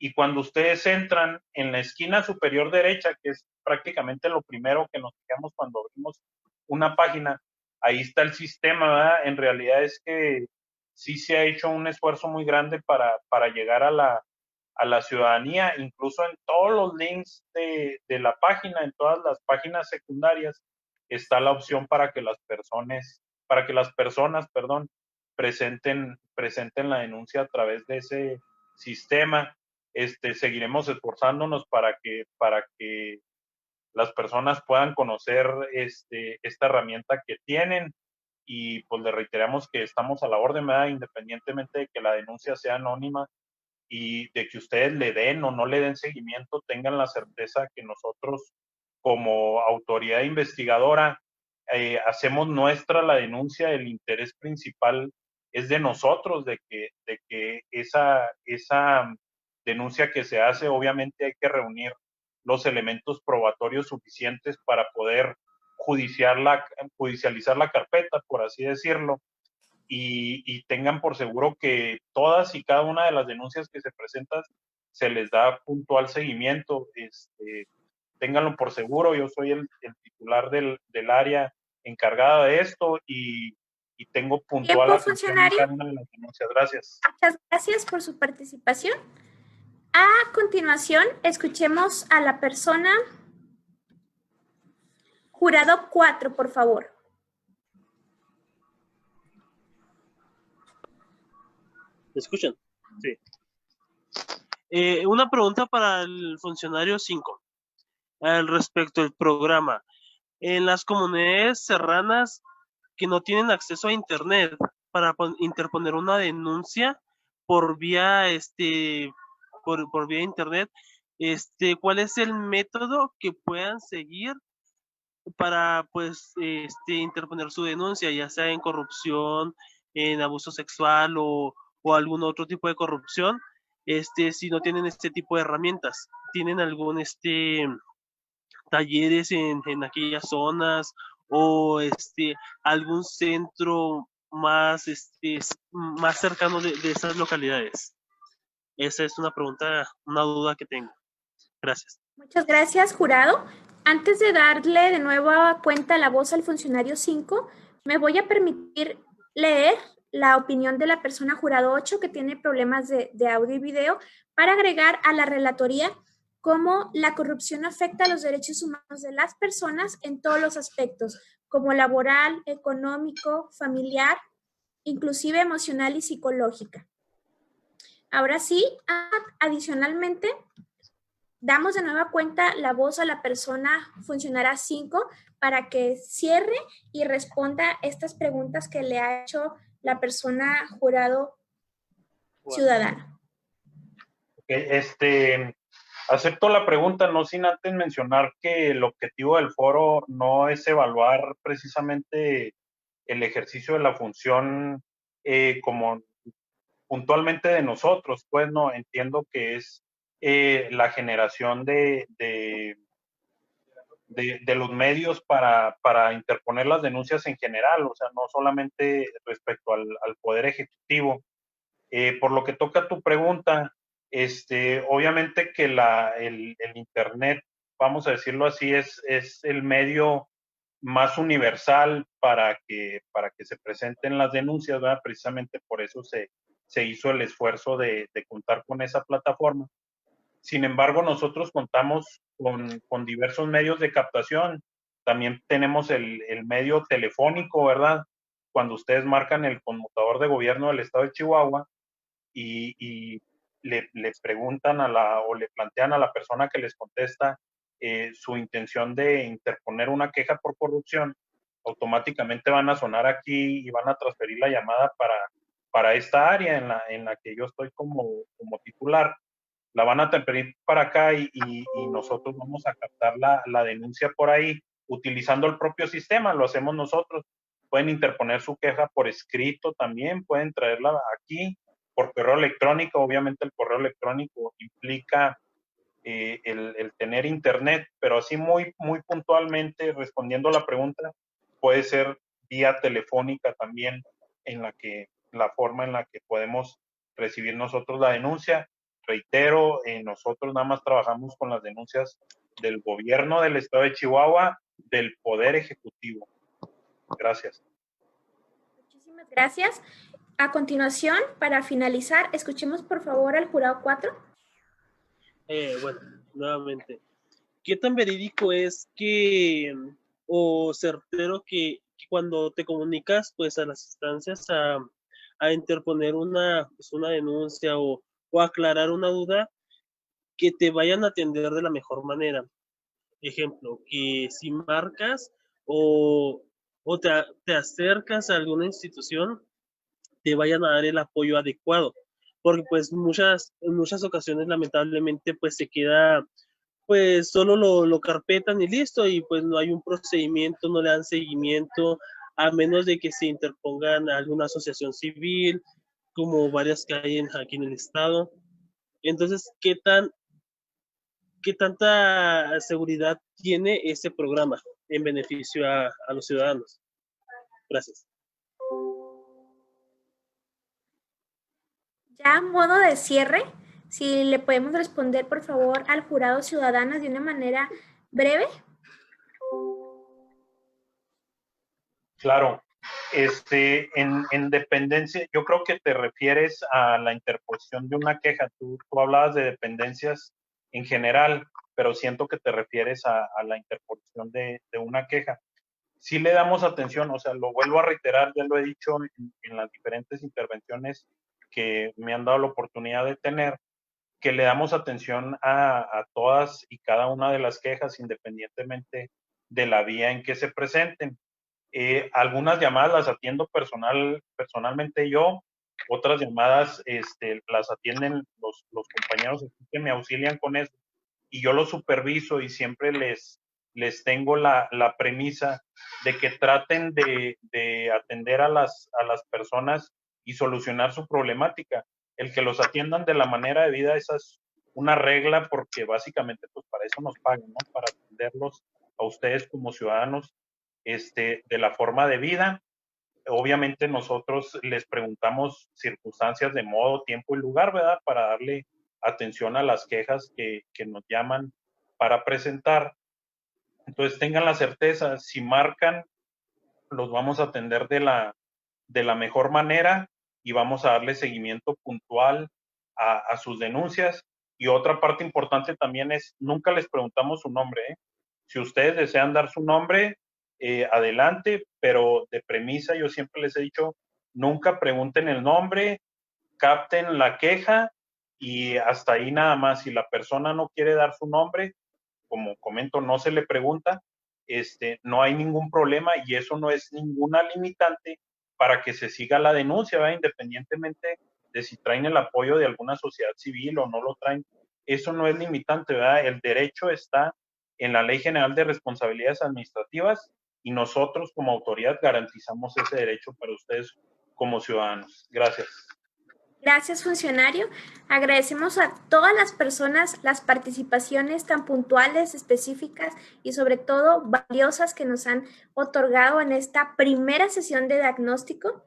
y cuando ustedes entran en la esquina superior derecha, que es prácticamente lo primero que nos fijamos cuando abrimos una página, ahí está el sistema, ¿verdad? En realidad es que sí se ha hecho un esfuerzo muy grande para llegar a la ciudadanía, incluso en todos los links de la página, en todas las páginas secundarias, está la opción para que las personas, presenten la denuncia a través de ese sistema. Seguiremos esforzándonos para que las personas puedan conocer esta herramienta que tienen, y pues le reiteramos que estamos a la orden, ¿verdad? Independientemente de que la denuncia sea anónima y de que ustedes le den o no le den seguimiento, tengan la certeza que nosotros como autoridad investigadora hacemos nuestra la denuncia. El interés principal es de nosotros, de que esa denuncia que se hace, obviamente hay que reunir los elementos probatorios suficientes para poder judicializar la carpeta, por así decirlo, y tengan por seguro que todas y cada una de las denuncias que se presentan se les da puntual seguimiento. Ténganlo por seguro. Yo soy el titular del área encargada de esto, y tengo puntual atención en cada una de las denuncias. Gracias. Muchas gracias por su participación. A continuación, escuchemos a la persona jurado 4, por favor. ¿Me escuchan? Sí. Una pregunta para el funcionario 5 al respecto del programa. En las comunidades serranas que no tienen acceso a internet, para interponer una denuncia por vía por vía internet, ¿cuál es el método que puedan seguir para pues interponer su denuncia, ya sea en corrupción, en abuso sexual o algún otro tipo de corrupción? Si no tienen este tipo de herramientas, ¿tienen algún talleres en aquellas zonas o algún centro más más cercano de esas localidades? Esa es una pregunta, una duda que tengo. Gracias. Muchas gracias, jurado. Antes de darle de nuevo cuenta la voz al funcionario 5, me voy a permitir leer la opinión de la persona jurado 8 que tiene problemas de audio y video para agregar a la relatoría cómo la corrupción afecta a los derechos humanos de las personas en todos los aspectos, como laboral, económico, familiar, inclusive emocional y psicológica. Ahora sí, adicionalmente, damos de nueva cuenta la voz a la persona funcionaria 5 para que cierre y responda estas preguntas que le ha hecho la persona jurado ciudadano. Okay, acepto la pregunta, no sin antes mencionar que el objetivo del foro no es evaluar precisamente el ejercicio de la función como puntualmente de nosotros, pues no, entiendo que es la generación de los medios para interponer las denuncias en general, o sea, no solamente respecto al Poder Ejecutivo. Por lo que toca tu pregunta, obviamente que el Internet, vamos a decirlo así, es el medio más universal para que se presenten las denuncias, ¿verdad? Precisamente por eso se hizo el esfuerzo de contar con esa plataforma. Sin embargo, nosotros contamos con diversos medios de captación. También tenemos el medio telefónico, ¿verdad? Cuando ustedes marcan el conmutador de gobierno del estado de Chihuahua y le preguntan o le plantean a la persona que les contesta su intención de interponer una queja por corrupción, automáticamente van a sonar aquí y van a transferir la llamada para esta área en la que yo estoy como titular. La van a transferir para acá y nosotros vamos a captar la denuncia por ahí utilizando el propio sistema, lo hacemos nosotros. Pueden interponer su queja por escrito también, pueden traerla aquí por correo electrónico. Obviamente el correo electrónico implica el tener internet, pero así muy puntualmente respondiendo a la pregunta, puede ser vía telefónica también la forma en la que podemos recibir nosotros la denuncia. Reitero, nosotros nada más trabajamos con las denuncias del gobierno del estado de Chihuahua, del Poder Ejecutivo. Gracias. Muchísimas gracias. A continuación, para finalizar, escuchemos por favor al jurado 4. Bueno, nuevamente, ¿qué tan verídico es que, o certero que cuando te comunicas pues a las instancias a interponer una denuncia o aclarar una duda, que te vayan a atender de la mejor manera? Ejemplo, que si marcas o te acercas a alguna institución, te vayan a dar el apoyo adecuado, porque pues en muchas ocasiones lamentablemente pues se queda, pues solo lo carpetan y listo, y pues no hay un procedimiento, no le dan seguimiento, a menos de que se interpongan a alguna asociación civil, como varias que hay aquí en el estado. Entonces, ¿qué tanta seguridad tiene este programa en beneficio a los ciudadanos? Gracias. Ya a modo de cierre, si le podemos responder por favor al jurado ciudadano de una manera breve. Claro. En dependencia, yo creo que te refieres a la interposición de una queja. Tú hablabas de dependencias en general, pero siento que te refieres a la interposición de una queja. Sí le damos atención, o sea, lo vuelvo a reiterar, ya lo he dicho en las diferentes intervenciones que me han dado la oportunidad de tener, que le damos atención a todas y cada una de las quejas, independientemente de la vía en que se presenten. Algunas llamadas las atiendo personalmente yo, otras llamadas las atienden los compañeros que me auxilian con eso, y yo los superviso y siempre les tengo la premisa de que traten de atender a las personas y solucionar su problemática. El que los atiendan de la manera debida, esa es una regla, porque básicamente pues para eso nos pagan, ¿no? Para atenderlos a ustedes como ciudadanos de la forma debida. Obviamente nosotros les preguntamos circunstancias de modo, tiempo y lugar, ¿verdad? Para darle atención a las quejas que nos llaman para presentar. Entonces tengan la certeza, si marcan, los vamos a atender de la mejor manera y vamos a darle seguimiento puntual a sus denuncias. Y otra parte importante también es, nunca les preguntamos su nombre, ¿eh? Si ustedes desean dar su nombre, adelante, pero de premisa yo siempre les he dicho, nunca pregunten el nombre, capten la queja y hasta ahí nada más. Si la persona no quiere dar su nombre, como comento, no se le pregunta, no hay ningún problema y eso no es ninguna limitante para que se siga la denuncia, ¿verdad? Independientemente de si traen el apoyo de alguna sociedad civil o no lo traen. Eso no es limitante, ¿verdad? El derecho está en la Ley General de Responsabilidades Administrativas y nosotros como autoridad garantizamos ese derecho para ustedes como ciudadanos. Gracias. Gracias, funcionario. Agradecemos a todas las personas las participaciones tan puntuales, específicas y sobre todo valiosas que nos han otorgado en esta primera sesión de diagnóstico.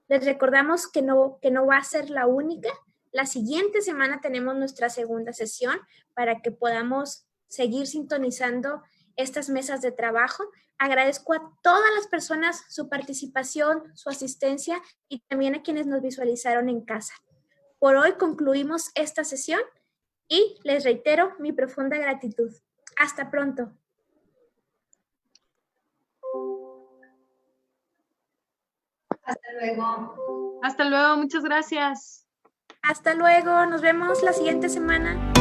Les recordamos que no va a ser la única. La siguiente semana tenemos nuestra segunda sesión para que podamos seguir sintonizando estas mesas de trabajo. Agradezco a todas las personas su participación, su asistencia y también a quienes nos visualizaron en casa. Por hoy concluimos esta sesión y les reitero mi profunda gratitud. Hasta pronto. Hasta luego. Hasta luego, muchas gracias. Hasta luego, nos vemos la siguiente semana.